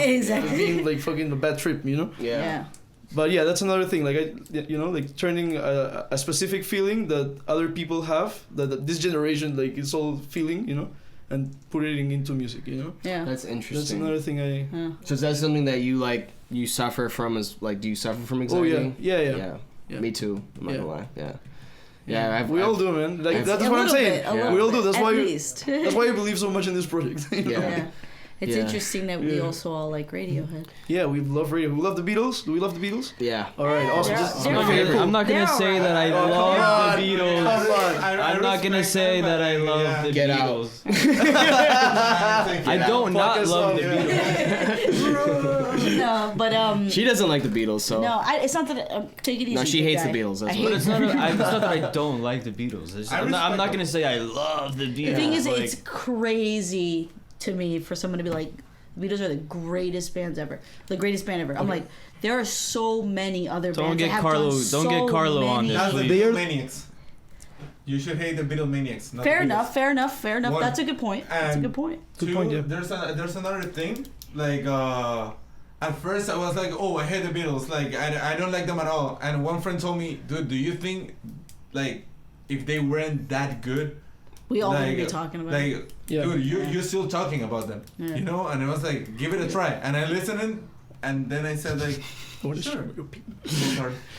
D: being like fucking a bad trip, you know.
C: Yeah.
D: But yeah, that's another thing. Like like turning a specific feeling that other people have, that this generation like it's all feeling, you know, and put it into music, you know.
C: Yeah.
A: That's interesting.
D: That's another thing
A: So is that something that you suffer from? Is like, do you suffer from anxiety?
D: Oh yeah.
A: Me too. I'm not gonna lie. Yeah.
D: We all do, man. Like that's what I'm saying. We all do. That's why. That's why I believe so much in this project. You know?
C: Yeah. It's interesting that we also all like Radiohead.
D: Yeah, we love Radio. We love the Beatles. Do we love the Beatles?
A: Yeah.
D: All right. Awesome.
B: I'm not gonna say that I love the Beatles. I'm not gonna say that I love the Beatles. I don't not love the Beatles.
C: No, but
A: she doesn't like the Beatles, so
C: no, it's not that. Take it easy.
A: no, she hates
C: guy.
A: the Beatles. That's
B: But it's not that I don't like the Beatles. I'm not gonna say I love the Beatles.
C: The thing is, it's crazy to me for someone to be like, the Beatles are the greatest bands ever. The greatest band ever. I'm like, there are so many other bands that have done so
B: Don't get Carlo on this,
E: That's the
B: please.
E: Beatlemaniacs. You should hate the Beatlemaniacs. Not
C: Fair
E: the
C: enough.
E: One.
C: That's a good point.
E: Good
D: point, yeah.
E: There's another thing. Like at first I was like, oh, I hate the Beatles. Like I don't like them at all. And one friend told me, dude, do you think like if they weren't that good,
C: we all
E: like,
C: would be talking about it.
E: Dude, you're still talking about them, you know? And I was like, give it a try. And I listened, and then I said like, sure.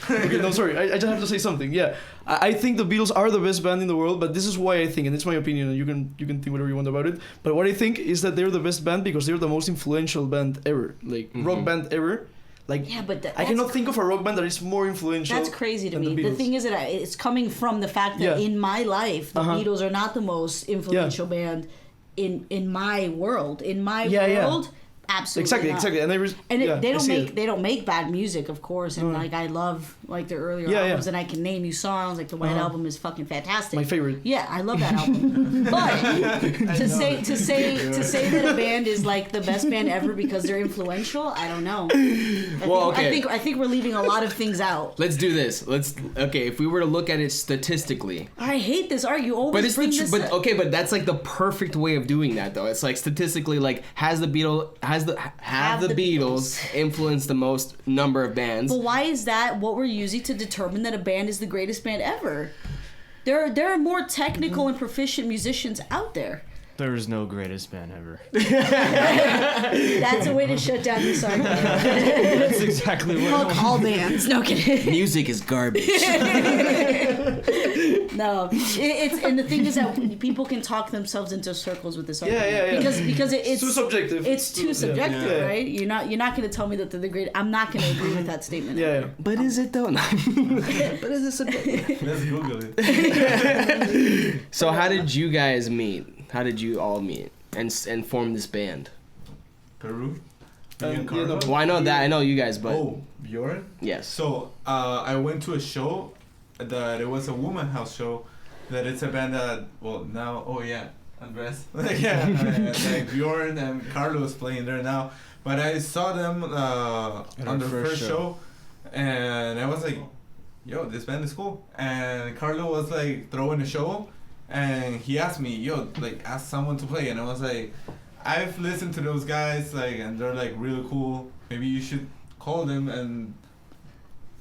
D: Okay, no, sorry. I just have to say something. Yeah, I think the Beatles are the best band in the world, but this is why I think, and it's my opinion, and you can think whatever you want about it. But what I think is that they're the best band because they're the most influential band ever, like rock band ever. Like,
C: yeah, but
D: I cannot think of a rock band that is more influential.
C: That's crazy to me. The thing is that it's coming from the fact that in my life, the Beatles are not the most influential band in my world. In my world, absolutely
D: exactly. And
C: they don't make bad music, of course. And like I love like their earlier albums, and I can name you songs. Like the White Album is fucking fantastic.
D: My favorite.
C: Yeah, I love that album. But to say that a band is like the best band ever because they're influential, I don't know. I think we're leaving a lot of things out.
A: Let's do this. If we were to look at it statistically.
C: I hate this argument. Always bring this up.
A: But that's like the perfect way of doing that though. It's like statistically, like have the Beatles influenced the most number of bands.
C: But why is that what we're using to determine that a band is the greatest band ever? There are more technical and proficient musicians out there.
B: There is no greatest band ever.
C: That's a way to shut down this argument.
B: That's exactly what.
C: Fuck all bands. No kidding.
A: Music is garbage.
C: No, it's and the thing is that people can talk themselves into circles with this argument.
D: Yeah.
C: Because it's
D: too subjective.
C: It's too subjective, right? You're not going to tell me that they're the great. I'm not going to agree with that statement.
D: Yeah.
A: But is it though? But is it subjective?
E: Let's Google it.
A: So how did you guys meet? How did you all meet and form this band?
E: Peru.
A: Well, I know that. I know you guys, but
E: Bjorn?
A: Yes.
E: So I went to a show that it was a woman house show. That it's a band that Andres. Like Bjorn and Carlos playing there now. But I saw them on the first show, and I was like, "Yo, this band is cool." And Carlo was like throwing a show, and he asked me, "Yo, like ask someone to play," and I was like, "I've listened to those guys, like, and they're like really cool. Maybe you should call them and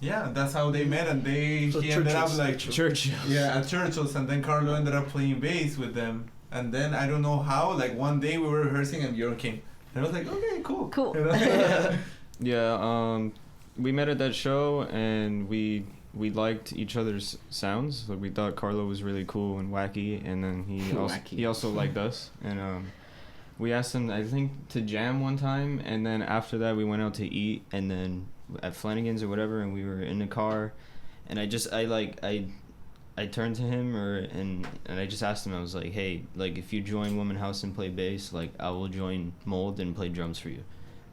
E: Yeah, that's how they met, and he ended up like
B: Churchill.
E: Yeah, at Churchill's, and then Carlo ended up playing bass with them, and then I don't know how, like one day we were rehearsing and Bjorn came, and I was like, okay, cool. You know?
B: Yeah, we met at that show, and we liked each other's sounds. Like, we thought Carlo was really cool and wacky, and then he also liked us, and we asked him, I think, to jam one time, and then after that we went out to eat, and then at Flanagan's or whatever, and we were in the car, and I turned to him and I just asked him, I was like, hey, like, if you join Woman House and play bass, like, I will join Mold and play drums for you.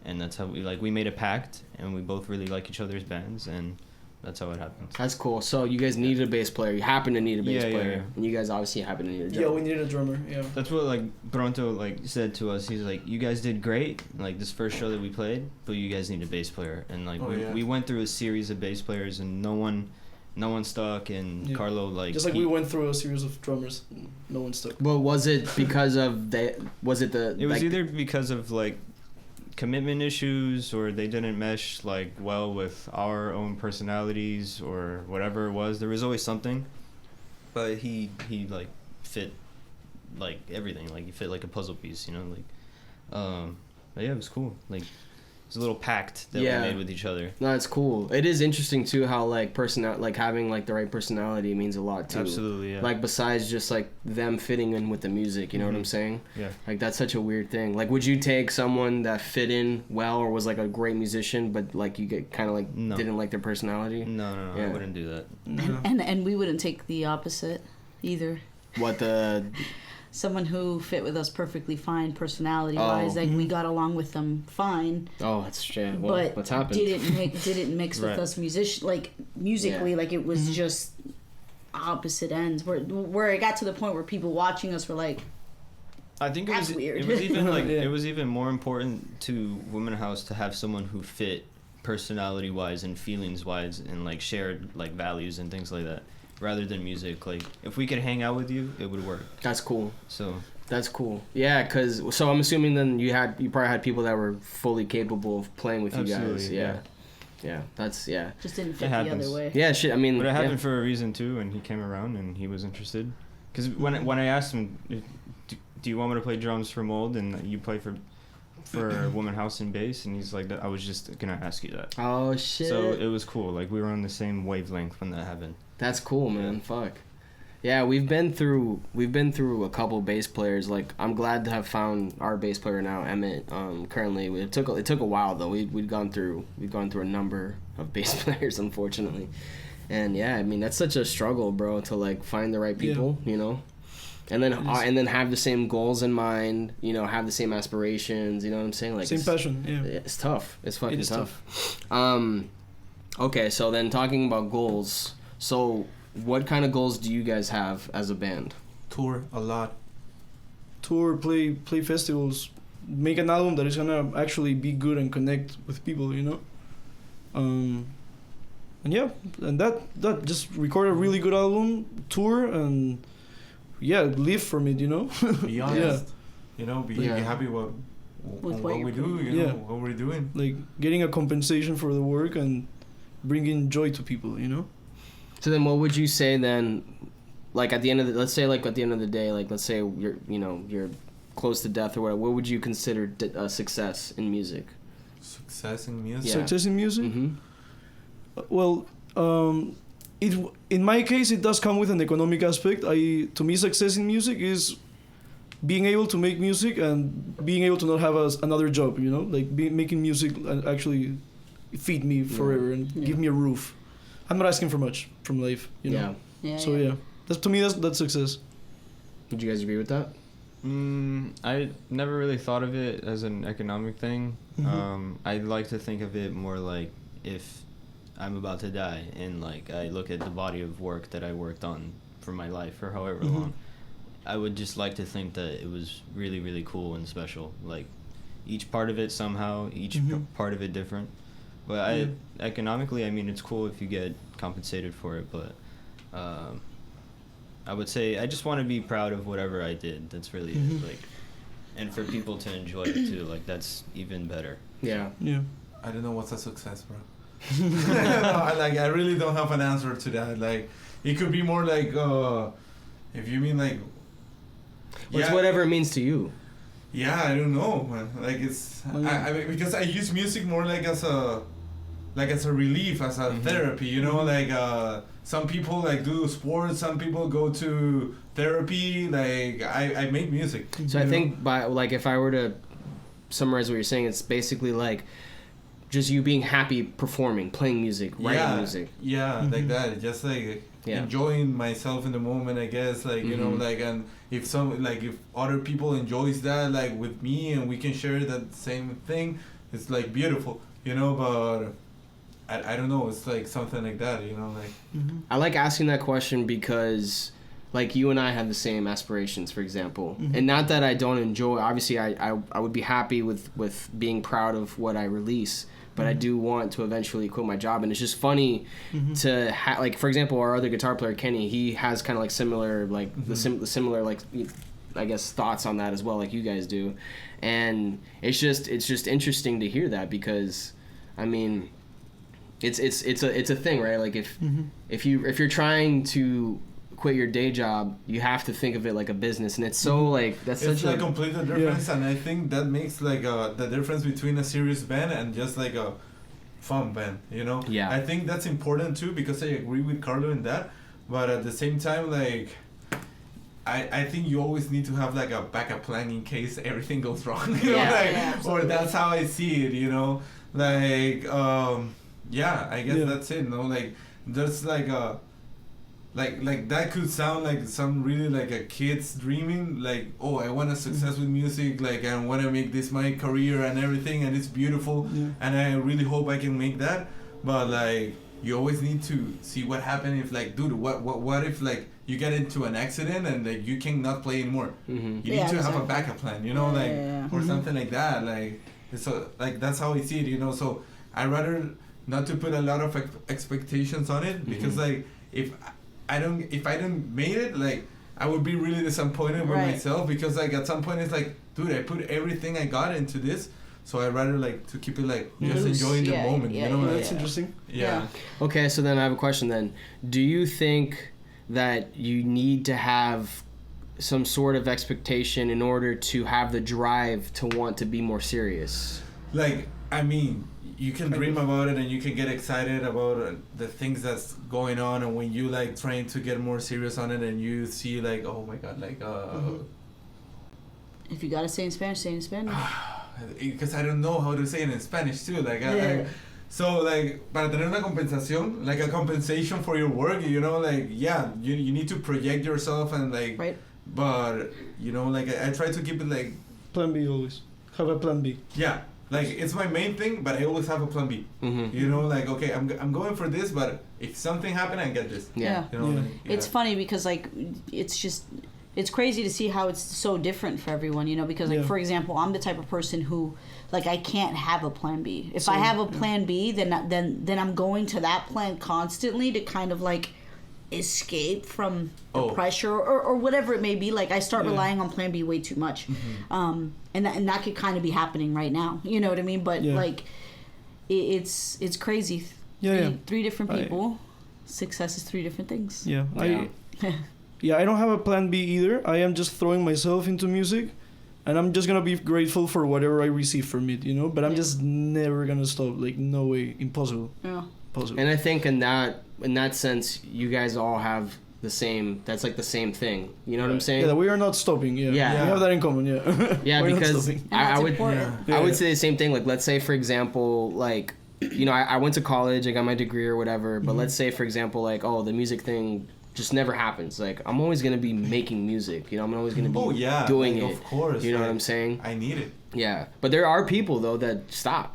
B: And that's how we made a pact, and we both really like each other's bands, and that's how it happened.
A: That's cool. So you guys needed a bass player. You happen to need a bass player.
B: Yeah.
A: And you guys obviously happen to need a drummer.
D: Yeah, we needed a drummer. Yeah.
B: That's what like Bronto like said to us. He's like, you guys did great, like this first show that we played, but you guys need a bass player. And like we went through a series of bass players, and no one stuck. And Carlo like
D: just like we went through a series of drummers, no one stuck.
A: Well, was it because of It was
B: either because of like commitment issues, or they didn't mesh like well with our own personalities, or whatever it was. There was always something, but he like fit like everything. Like he fit like a puzzle piece, you know. Like, but yeah, it was cool. Like, it's a little pact that we made with each other.
A: No, it's cool. It is interesting too how like having like the right personality means a lot too.
B: Absolutely, yeah.
A: Like besides just like them fitting in with the music, you know what I'm saying?
B: Yeah.
A: Like that's such a weird thing. Like, would you take someone that fit in well or was like a great musician, but like you get kind of like didn't like their personality?
B: No, I wouldn't do that.
C: No. And we wouldn't take the opposite either.
A: What the?
C: Someone who fit with us perfectly fine personality-wise, like we got along with them fine.
A: Oh, that's true. Well,
C: but
A: what's happened?
C: Didn't mix with us musically. Like it was just opposite ends. Where it got to the point where people watching us were like,
B: I think
C: that's weird.
B: It was even like it was even more important to Women House to have someone who fit personality-wise and feelings-wise and like shared like values and things like that, rather than music. Like, if we could hang out with you, it would work.
A: That's cool.
B: So
A: that's cool. Yeah, so I'm assuming then you probably had people that were fully capable of playing with you guys. Yeah. That's
C: just didn't fit the other way.
A: Yeah, shit. I mean,
B: but it happened for a reason too, and he came around and he was interested. Because when I asked him, do you want me to play drums for Mold and you play for Woman House and bass, and he's like, I was just gonna ask you that.
A: Oh shit.
B: So it was cool. Like, we were on the same wavelength when that happened.
A: That's cool, man. Fuck. Yeah, we've been through a couple bass players. Like, I'm glad to have found our bass player now, Emmett. Currently, it took a while though. We'd gone through a number of bass players, unfortunately. And yeah, I mean, that's such a struggle, bro, to like find the right people, you know. And then have the same goals in mind, you know, have the same aspirations, you know what I'm saying? Like,
D: same passion, yeah.
A: It's tough. It's fucking tough. Okay, so then talking about goals. So, what kind of goals do you guys have as a band?
E: Tour a lot.
D: Tour, play festivals, make an album that is gonna actually be good and connect with people, you know. And that just record a really good album, tour, and live from it, you know.
E: Be honest. You know, be happy with what we do, you know, what we're doing.
D: Like getting a compensation for the work and bringing joy to people, you know.
A: So then, what would you say then? Like at the end of let's say you're close to death or whatever. What would you consider success in music?
E: Success in music.
A: Yeah.
D: Success in music.
A: Mm-hmm.
D: Well, in my case, it does come with an economic aspect. To me, success in music is being able to make music and being able to not have another job. You know, like making music and actually feed me forever and give me a roof. I'm not asking for much from life, you know. That's to me that's success.
A: Would you guys agree with that?
B: I never really thought of it as an economic thing.
D: Mm-hmm.
B: I like to think of it more like if I'm about to die and like I look at the body of work that I worked on for my life for however long, I would just like to think that it was really, really cool and special. Like each part of it somehow, part of it different. But economically, I mean, it's cool if you get compensated for it, but I would say I just want to be proud of whatever I did. That's really it. Like, and for people to enjoy it too. Like, that's even better.
A: Yeah.
D: Yeah.
E: I don't know what's a success, bro. I really don't have an answer to that. Like, it could be more like, if you mean like,
A: It's whatever it means to you.
E: Yeah, I don't know, man. Like, it's I mean, because I use music more like as a relief, as a therapy. You know, like some people like do sports, some people go to therapy. Like, I make music.
A: So I think by like if I were to summarize what you're saying, it's basically like just you being happy performing, playing music, writing music.
E: Yeah, like that. Just like enjoying myself in the moment, I guess. Like, you know, like, and if other people enjoys that, like with me, and we can share that same thing, it's like beautiful, you know. But I don't know. It's like something like that, you know, like.
A: I like asking that question because, like, you and I have the same aspirations, for example, and not that I don't enjoy. Obviously, I would be happy with being proud of what I release. But I do want to eventually quit my job, and it's just funny to like, for example, our other guitar player Kenny, he has kind of like similar like the similar like I guess thoughts on that as well, like you guys do, and it's just interesting to hear that because, I mean, it's a thing, right? Like if you're trying to quit your day job, you have to think of it like a business, and it's so like that's
E: it's
A: such
E: a complete difference, and I think that makes like the difference between a serious band and just like a fun band, you know.
A: Yeah,
E: I think that's important too, because I agree with Carlo in that, but at the same time, like I think you always need to have like a backup plan in case everything goes wrong, you know, like, or that's how I see it, you know, like I guess that's it, no, like there's like a like that could sound like some really like a kid's dreaming, like, oh, I want a success with music, like I want to make this my career and everything, and it's beautiful, and I really hope I can make that. But like, you always need to see what happens if, like, dude, what if like you get into an accident and like you cannot play anymore. You need to have a backup plan, you know, or something like that. Like, so like that's how I see it, you know. So I rather not to put a lot of expectations on it, because like if I don't made it, like I would be really disappointed with myself, because like at some point it's like, dude, I put everything I got into this, so I rather like to keep it like just enjoying the moment, you know.
D: That's interesting.
A: Okay, so then I have a question then. Do you think that you need to have some sort of expectation in order to have the drive to want to be more serious?
E: Like, I mean, you can dream about it and you can get excited about the things that's going on, and when you like trying to get more serious on it and you see like, oh my god, like
C: if you gotta say in Spanish, say in Spanish.
E: Because I don't know how to say it in Spanish too, like so like para tener una compensación, like a compensation for your work, you know, like you need to project yourself and like but you know, like I try to keep it like
D: plan B, always have a plan B.
E: Like, it's my main thing, but I always have a plan B. You know, like, okay, I'm going for this, but if something happens, I get this. You know, like,
C: It's funny because, like, it's crazy to see how it's so different for everyone, you know, because, like, for example, I'm the type of person who, like, I can't have a plan B. If I have a plan B, then I'm going to that plan constantly to kind of, like, escape from the pressure or whatever it may be. Like, I start relying on plan B way too much. And that could kind of be happening right now, you know what I mean? But like it's crazy. Three different people. Success is three different things.
D: I don't have a plan B either. I am just throwing myself into music, and I'm just gonna be grateful for whatever I receive from it, you know, but I'm just never gonna stop. Like, no way, impossible. Possible.
A: And I think in that sense, you guys all have the same. That's like the same thing. You know what I'm saying?
D: Yeah, we are not stopping. We have that in common.
A: Because I would say the same thing. Like, let's say for example, like, you know, I went to college, I got my degree or whatever. But let's say for example, like, oh, the music thing just never happens. Like, I'm always gonna be making music. You know, I'm always gonna be doing it.
E: Of course.
A: You know what I'm saying?
E: I need it.
A: Yeah, but there are people though that stop.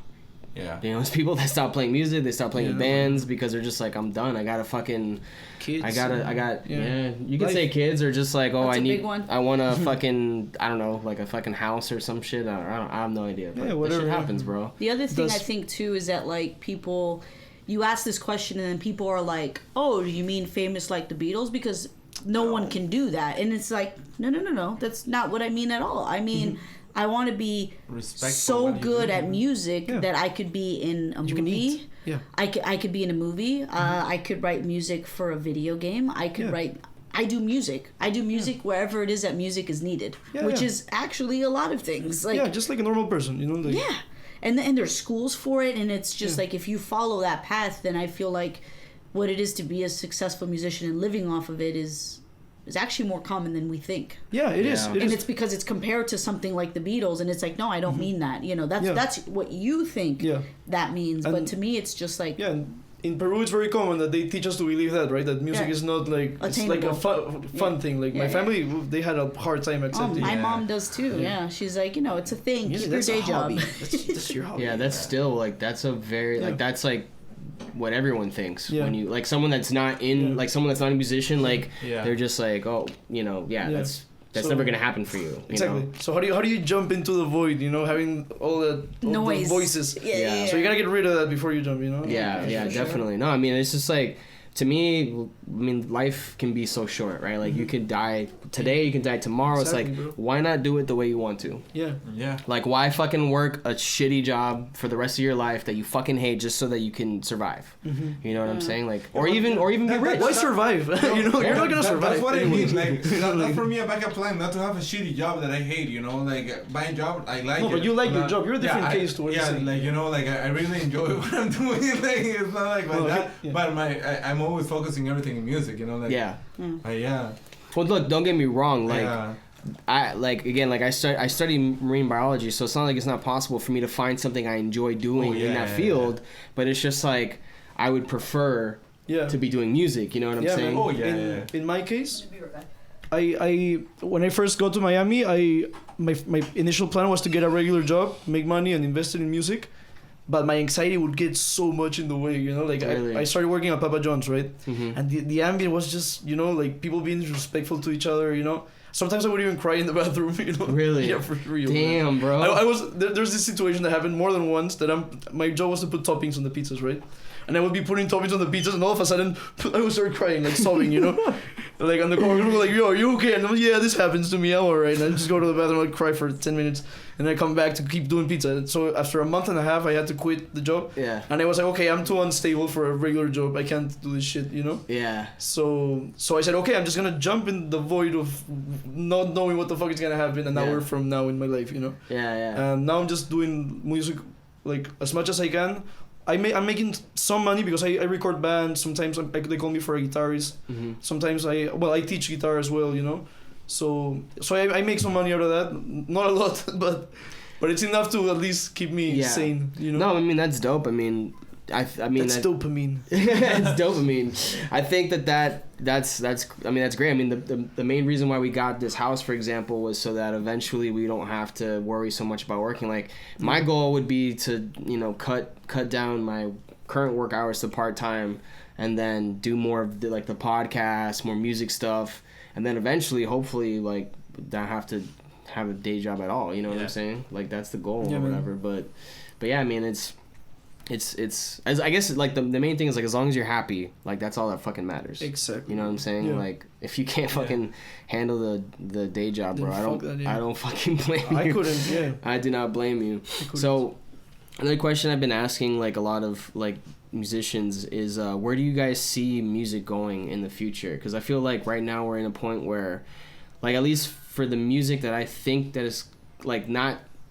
E: Yeah.
A: You know, there's people that stop playing music, they stop playing in bands because they're just like, I'm done. I gotta fucking kids. You can say kids, or just like, oh, I want a fucking, I don't know, like a fucking house or some shit. I have no idea. But whatever shit happens, bro.
C: The other thing I think too is that, like, people, you ask this question and then people are like, oh, do you mean famous like the Beatles? Because no one can do that. And it's like, no, that's not what I mean at all. I mean, I want to be
E: Respect for
C: so
E: what you
C: good
E: do.
C: at music
D: Yeah.
C: that I could be in a
D: You can
C: movie.
D: eat. Yeah.
C: I could be in a movie. I could write music for a video game. I could
D: Yeah.
C: write. I do music. I do music wherever it is that music is needed,
D: Yeah,
C: which
D: yeah.
C: is actually a lot of things. Like
D: Yeah, just like a normal person, you know. Like,
C: yeah, and there's schools for it, and it's just
D: Yeah.
C: like if you follow that path, then I feel like what it is to be a successful musician and living off of it is actually more common than we think.
D: Yeah, it is.
B: Yeah.
D: It
C: And
D: is.
C: it's because it's compared to something like the Beatles, and it's like, no, I don't mean that. You know, that's
D: Yeah.
C: that's what you think
D: Yeah.
C: that means, but
D: And-
C: to me, it's just like
D: Yeah, and in Peru, it's very common that they teach us to believe that, right? That music
C: Yeah.
D: is not like it's like a
C: Attainable.
D: fun
C: Yeah.
D: thing. Like
C: Yeah,
D: my
C: yeah.
D: family, they had a hard time
C: oh,
D: accepting.
C: my
E: Yeah.
C: mom does too. Yeah. She's like, it's a thing.
D: Yeah,
C: Keep your
D: that's
C: day
D: a
C: job.
D: hobby. That's your hobby.
A: Yeah, that's still like that's a very
D: Yeah.
A: like that's like what everyone thinks
D: Yeah.
A: when you like someone that's not in
D: Yeah.
A: like someone that's not a musician like
E: Yeah.
A: they're just like oh
D: Yeah.
A: that's
D: So-
A: never gonna happen for you. You
D: Exactly.
A: know?
D: So how do you jump into the void? You know, having all the
C: Noise.
D: voices.
C: Yeah, yeah, yeah.
D: So you gotta get rid of that before you jump. You know.
A: Yeah,
C: for sure.
A: definitely. No, I mean it's just like to me, I mean life can be so short, right? Like you could die today, you can die tomorrow.
D: Exactly,
A: it's
D: bro.
A: like why not do it the way you want to?
D: Yeah.
E: Yeah.
A: Like why fucking work a shitty job for the rest of your life that you fucking hate just so that you can survive? You know what I'm saying? Like or even be
E: That-
A: rich.
D: Why survive? you know, you're not gonna survive.
E: That's what I
D: anyway.
E: mean. Like, that's for me a backup plan, not to have a shitty job that I hate. You know, like my job, I like
D: No,
E: it.
D: but you like your
E: Not-
D: job. You're a different case to what you're
E: Yeah,
D: saying.
E: like you know, like I really enjoy what I'm doing. Like it's not like my
D: Oh,
E: that,
D: yeah.
E: but I'm always focusing everything in music. You know, like
A: Yeah.
E: yeah,
A: Well, look, don't get me wrong. Like,
E: yeah.
A: I study marine biology, so it's not like it's not possible for me to find something I enjoy doing
E: Oh,
A: in
E: yeah,
A: that
E: yeah,
A: field. But it's just like I would prefer
D: Yeah.
A: to be doing music. You know what I'm
D: Yeah,
A: saying?
D: man.
E: Oh, yeah,
D: in,
E: yeah.
D: in my case, I when I first got to Miami, my initial plan was to get a regular job, make money, and invest it in music. But my anxiety would get so much in the way, you know. Like
A: Really?
D: I started working at Papa John's, right?
A: Mhm.
D: And the ambient was just, you know, like people being disrespectful to each other, you know. Sometimes I would even cry in the bathroom, you know.
A: Really?
D: Yeah, for real. man.
A: Damn, bro.
D: I was there's this situation that happened more than once that my job was to put toppings on the pizzas, right? And I would be putting toppings on the pizzas, and all of a sudden I would start crying, like sobbing, you know, like on the corner, like, "Yo, are you okay?" And I'm like, "Yeah, this happens to me. I'm alright." And I just go to the bathroom, like cry for 10 minutes, and I come back to keep doing pizza. So after a month and a half, I had to quit the job,
A: Yeah.
D: and I was like, "Okay, I'm too unstable for a regular job. I can't do this shit," you know.
A: Yeah.
D: So I said, "Okay, I'm just gonna jump in the void of not knowing what the fuck is gonna happen an
A: Yeah.
D: hour from now in my life, you know."
A: Yeah. Yeah.
D: And now I'm just doing music like as much as I can. I'm making some money because I record bands. Sometimes they call me for a guitarist.
A: Mhm.
D: Sometimes I teach guitar as well, you know. So I make some money out of that. Not a lot, but it's enough to at least keep me
A: Yeah.
D: sane, you know.
A: No, I mean that's dope. I mean, I mean
D: That's dopamine.
A: it's dopamine. I think that's great. I mean the main reason why we got this house, for example, was so that eventually we don't have to worry so much about working. Like my goal would be to, you know, cut down my current work hours to part-time and then do more of the podcast, more music stuff, and then eventually hopefully like not have to have a day job at all, you know what
E: Yeah.
A: I'm saying? Like that's the goal
D: Yeah,
A: or
D: man.
A: whatever. But yeah, I mean it's as I guess like the main thing is like as long as you're happy, like that's all that fucking matters.
D: Exactly.
A: You know what I'm saying?
D: Yeah.
A: Like if you can't fucking handle the day job,
D: Then
A: bro,
D: fuck that, yeah.
A: I don't fucking blame you.
D: I couldn't. Yeah.
A: I do not blame you.
D: couldn't.
A: So another question I've been asking like a lot of like musicians is where do you guys see music going in the future? Because I feel like right now we're in a point where like at least for the music that I think that is like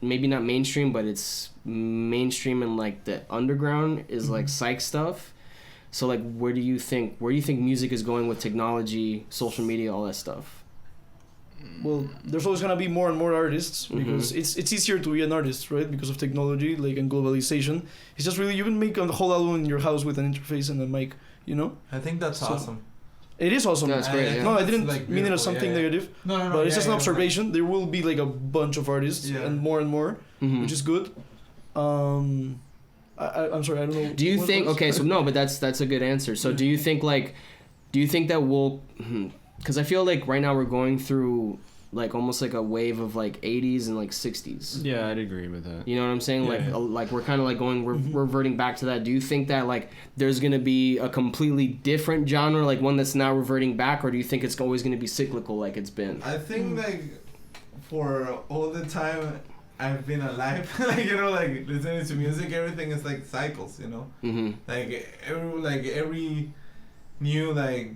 A: maybe not mainstream, but it's mainstream and like the underground is like psych stuff. So like where do you think music is going with technology, social media, all that stuff?
D: Well, there's always gonna be more and more artists because it's easier to be an artist, right? Because of technology, like and globalization. It's just really you can make a whole album in your house with an interface and a mic, you know.
E: I think that's
D: So-
E: awesome.
D: It is awesome.
A: No, it's great, yeah.
D: No, I
E: That's,
D: didn't
E: like,
D: mean it as
E: beautiful,
D: something
E: yeah, yeah.
D: negative,
E: No,
D: but it's just an
E: yeah,
D: observation. There will be like a bunch of artists
E: Yeah.
D: and more,
A: Mhm.
D: which is good. I'm sorry, I don't know.
A: Do you
D: what
A: think
D: was-
A: okay? So no, but that's a good answer. So do you think that we'll? Because I feel like right now we're going through like almost like a wave of like 80s and like 60s.
B: Yeah, I'd agree with that.
A: You know what I'm saying?
E: Yeah.
A: Like we're kind of like we're reverting back to that. Do you think that like there's gonna be a completely different genre, like one that's now reverting back, or do you think it's always gonna be cyclical like it's been?
E: I think like for all the time I've been alive, like you know, like listening to music, everything is like cycles, you know.
A: Mm-hmm.
E: Every new like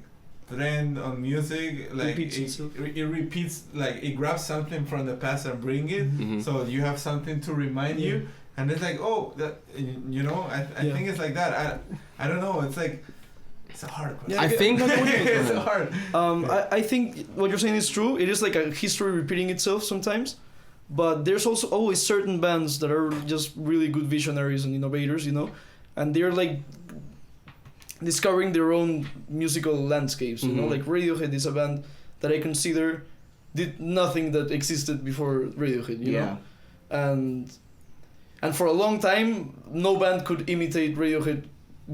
E: trend on music, like
D: Repeats itself.
E: it repeats, like it grabs something from the past and bring it,
A: Mm-hmm.
E: so you have something to remind you, and it's like, oh, that, you know, I think it's like that. I don't know. It's like it's a hard question.
D: Yeah,
A: I think
E: it's hard.
D: I think what you're saying is true. It is like a history repeating itself sometimes, but there's also always certain bands that are just really good visionaries and innovators, you know, and they're like discovering their own musical landscapes, you know.
A: Mhm.
D: Like Radiohead is a band that I consider did nothing that existed before Radiohead, you know, and for a long time no band could imitate Radiohead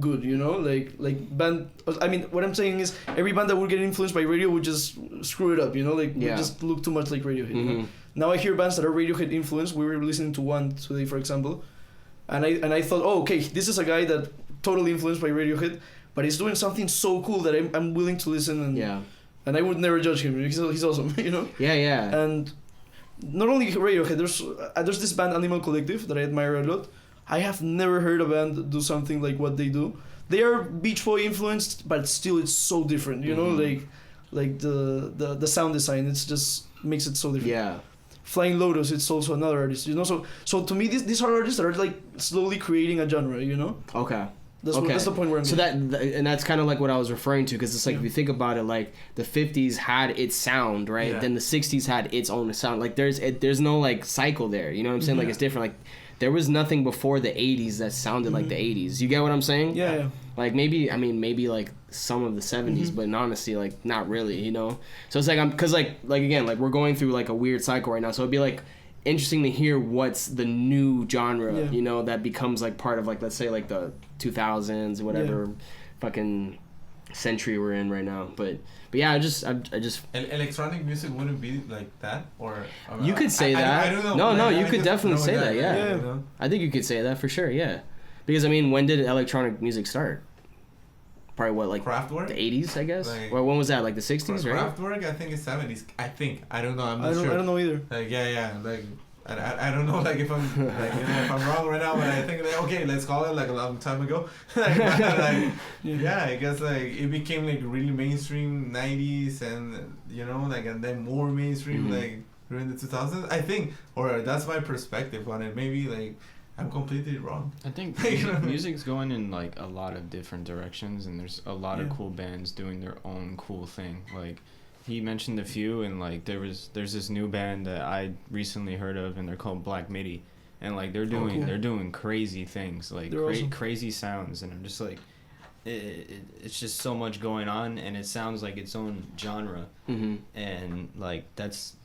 D: good, you know, like band. I mean, what I'm saying is every band that would get influenced by radio would just screw it up, you know, like would just look too much like Radiohead. You know?
A: Mm-hmm.
D: Now I hear bands that are Radiohead influenced. We were listening to one today, for example, and I thought, oh, okay, this is a guy that totally influenced by Radiohead, but he's doing something so cool that I'm willing to listen, and I would never judge him. He's awesome, you know.
A: Yeah.
D: And not only Radiohead, there's this band Animal Collective that I admire a lot. I have never heard a band do something like what they do. They are Beach Boy influenced, but still it's so different, you know, like the sound design, it's just makes it so different.
A: Yeah.
D: Flying Lotus, it's also another artist, you know. So to me, these are artists that are like slowly creating a genre, you know.
A: Okay.
D: That's the point where I'm.
A: So and that's kind of like what I was referring to, because it's like if you think about it, like the 50s had its sound, right?
E: Yeah.
A: Then the 60s had its own sound. Like there's no like cycle there. You know what I'm saying? Like it's different. Like there was nothing before the 80s that sounded like the 80s. You get what I'm saying?
D: Yeah.
A: Like maybe like some of the 70s, but honestly, like not really, you know. So it's like because like again, like we're going through like a weird cycle right now. So it'd be like interesting to hear what's the new genre, you know, that becomes like part of like, let's say like the 2000s, whatever fucking century we're in right now. But yeah, I just
E: Electronic music wouldn't be like that, or
A: you could say that.
E: I don't know.
A: No,
E: Like,
A: you
E: I
A: could
E: just
A: definitely
E: know
A: say that.
E: you
A: Yeah.
E: know?
A: I think you could say that for sure. Yeah, because I mean, when did electronic music start? Probably what, like
E: Kraftwerk?
A: the 80s, I guess.
E: Like,
A: Well, when was that? Like the 60s, right?
E: Kraftwerk, I think it's 70s. I think. I don't know. I'm not sure.
D: I don't know either.
E: Like like I don't know, like if I'm like, you know, if I'm wrong right now, but I think like, okay, let's call it like a long time ago. like, I guess like it became like really mainstream 90s, and you know, like, and then more mainstream like during the 2000s, I think, or that's my perspective on it. Maybe like I'm completely wrong.
B: I think music's going in like a lot of different directions, and there's a lot of cool bands doing their own cool thing. Like he mentioned a few, and like there's this new band that I recently heard of, and they're called Black Midi, and like they're doing crazy things, like
D: awesome.
B: crazy sounds, and I'm just like it's just so much going on, and it sounds like its own genre, and like that's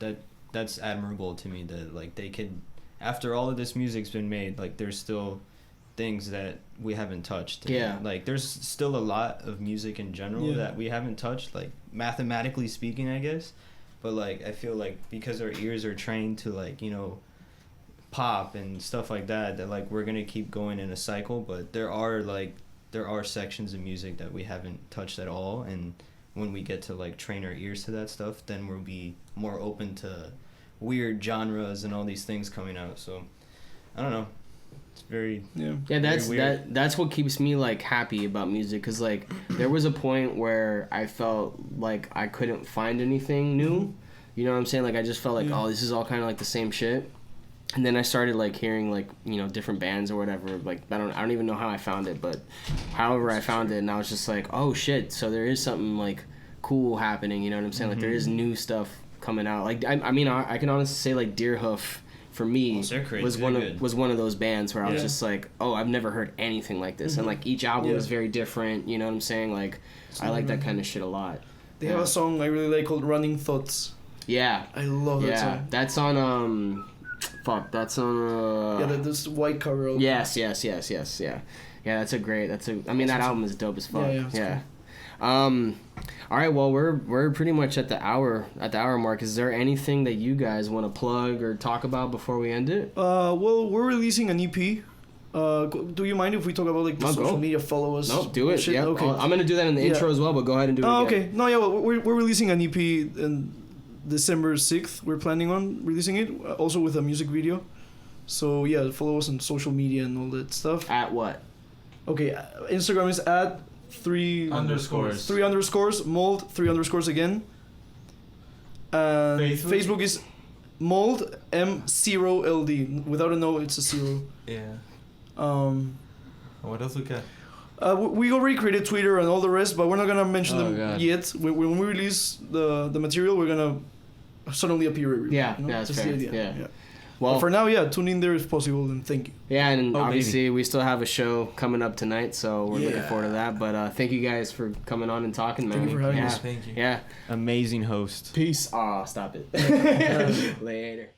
B: admirable to me, that like they could, after all of this music's been made, like there's still things that we haven't touched.
A: Yeah.
B: Like there's still a lot of music in general that we haven't touched, like mathematically speaking, I guess. But like I feel like because our ears are trained to like, you know, pop and stuff like that like we're gonna keep going in a cycle. But there are sections of music that we haven't touched at all, and when we get to like train our ears to that stuff, then we'll be more open to weird genres and all these things coming out. So I don't know. It's very
A: that's what keeps me like happy about music, because like there was a point where I felt like I couldn't find anything new, you know what I'm saying? Like I just felt like oh, this is all kind of like the same shit, and then I started like hearing like, you know, different bands or whatever. Like I don't even know how I found it, but however I found it, and I was just like, oh shit, so there is something like cool happening, you know what I'm saying? Like there is new stuff coming out. Like I mean I can honestly say like Deerhoof for me was one of those bands where I was just like, oh, I've never heard anything like this, and like each album is very different, you know what I'm saying? Like I like that kind of shit a lot.
D: They have a song I really like called Running Thoughts.
A: Yeah,
D: I love that song.
A: That's on that's on
D: this white cover album.
A: yes yeah I mean that album is dope as fuck. Yeah. Cool. All right, well we're pretty much at the hour mark. Is there anything that you guys want to plug or talk about before we end it?
D: Well, we're releasing an EP. Do you mind if we talk about like the social media, follow us?
A: No, do it. Yeah,
D: okay.
A: I'm gonna do that in the intro as well, but go ahead and do it.
D: Okay. No, yeah, well, we're releasing an EP in December 6th. We're planning on releasing it, also with a music video. So yeah, follow us on social media and all that stuff.
A: At what?
D: Okay, Instagram is at 3
E: Underscores.
D: 3 underscores, mold 3 underscores again. And Facebook is mold M0LD. Without a no, it's a 0.
E: Yeah.
D: Um,
E: What else we got?
D: we already created Twitter and all the rest, but we're not gonna mention
B: Oh,
D: them
B: God.
D: yet. When we release the material, we're gonna suddenly appear everywhere.
A: Yeah,
D: you know?
A: yeah, that's
D: That's
A: fair.
D: the idea.
A: Yeah.
D: But
A: Well,
D: for now, yeah, tune in there if possible, and thank you.
A: yeah, and
B: Oh,
A: obviously we still have a show coming up tonight, so we're looking
D: Yeah.
A: forward to that. But thank you guys for coming on and talking, man.
D: Thank you for having
A: yeah.
D: us.
E: Thank you.
A: Yeah.
B: Amazing host.
A: Peace. Aw, stop it. Later.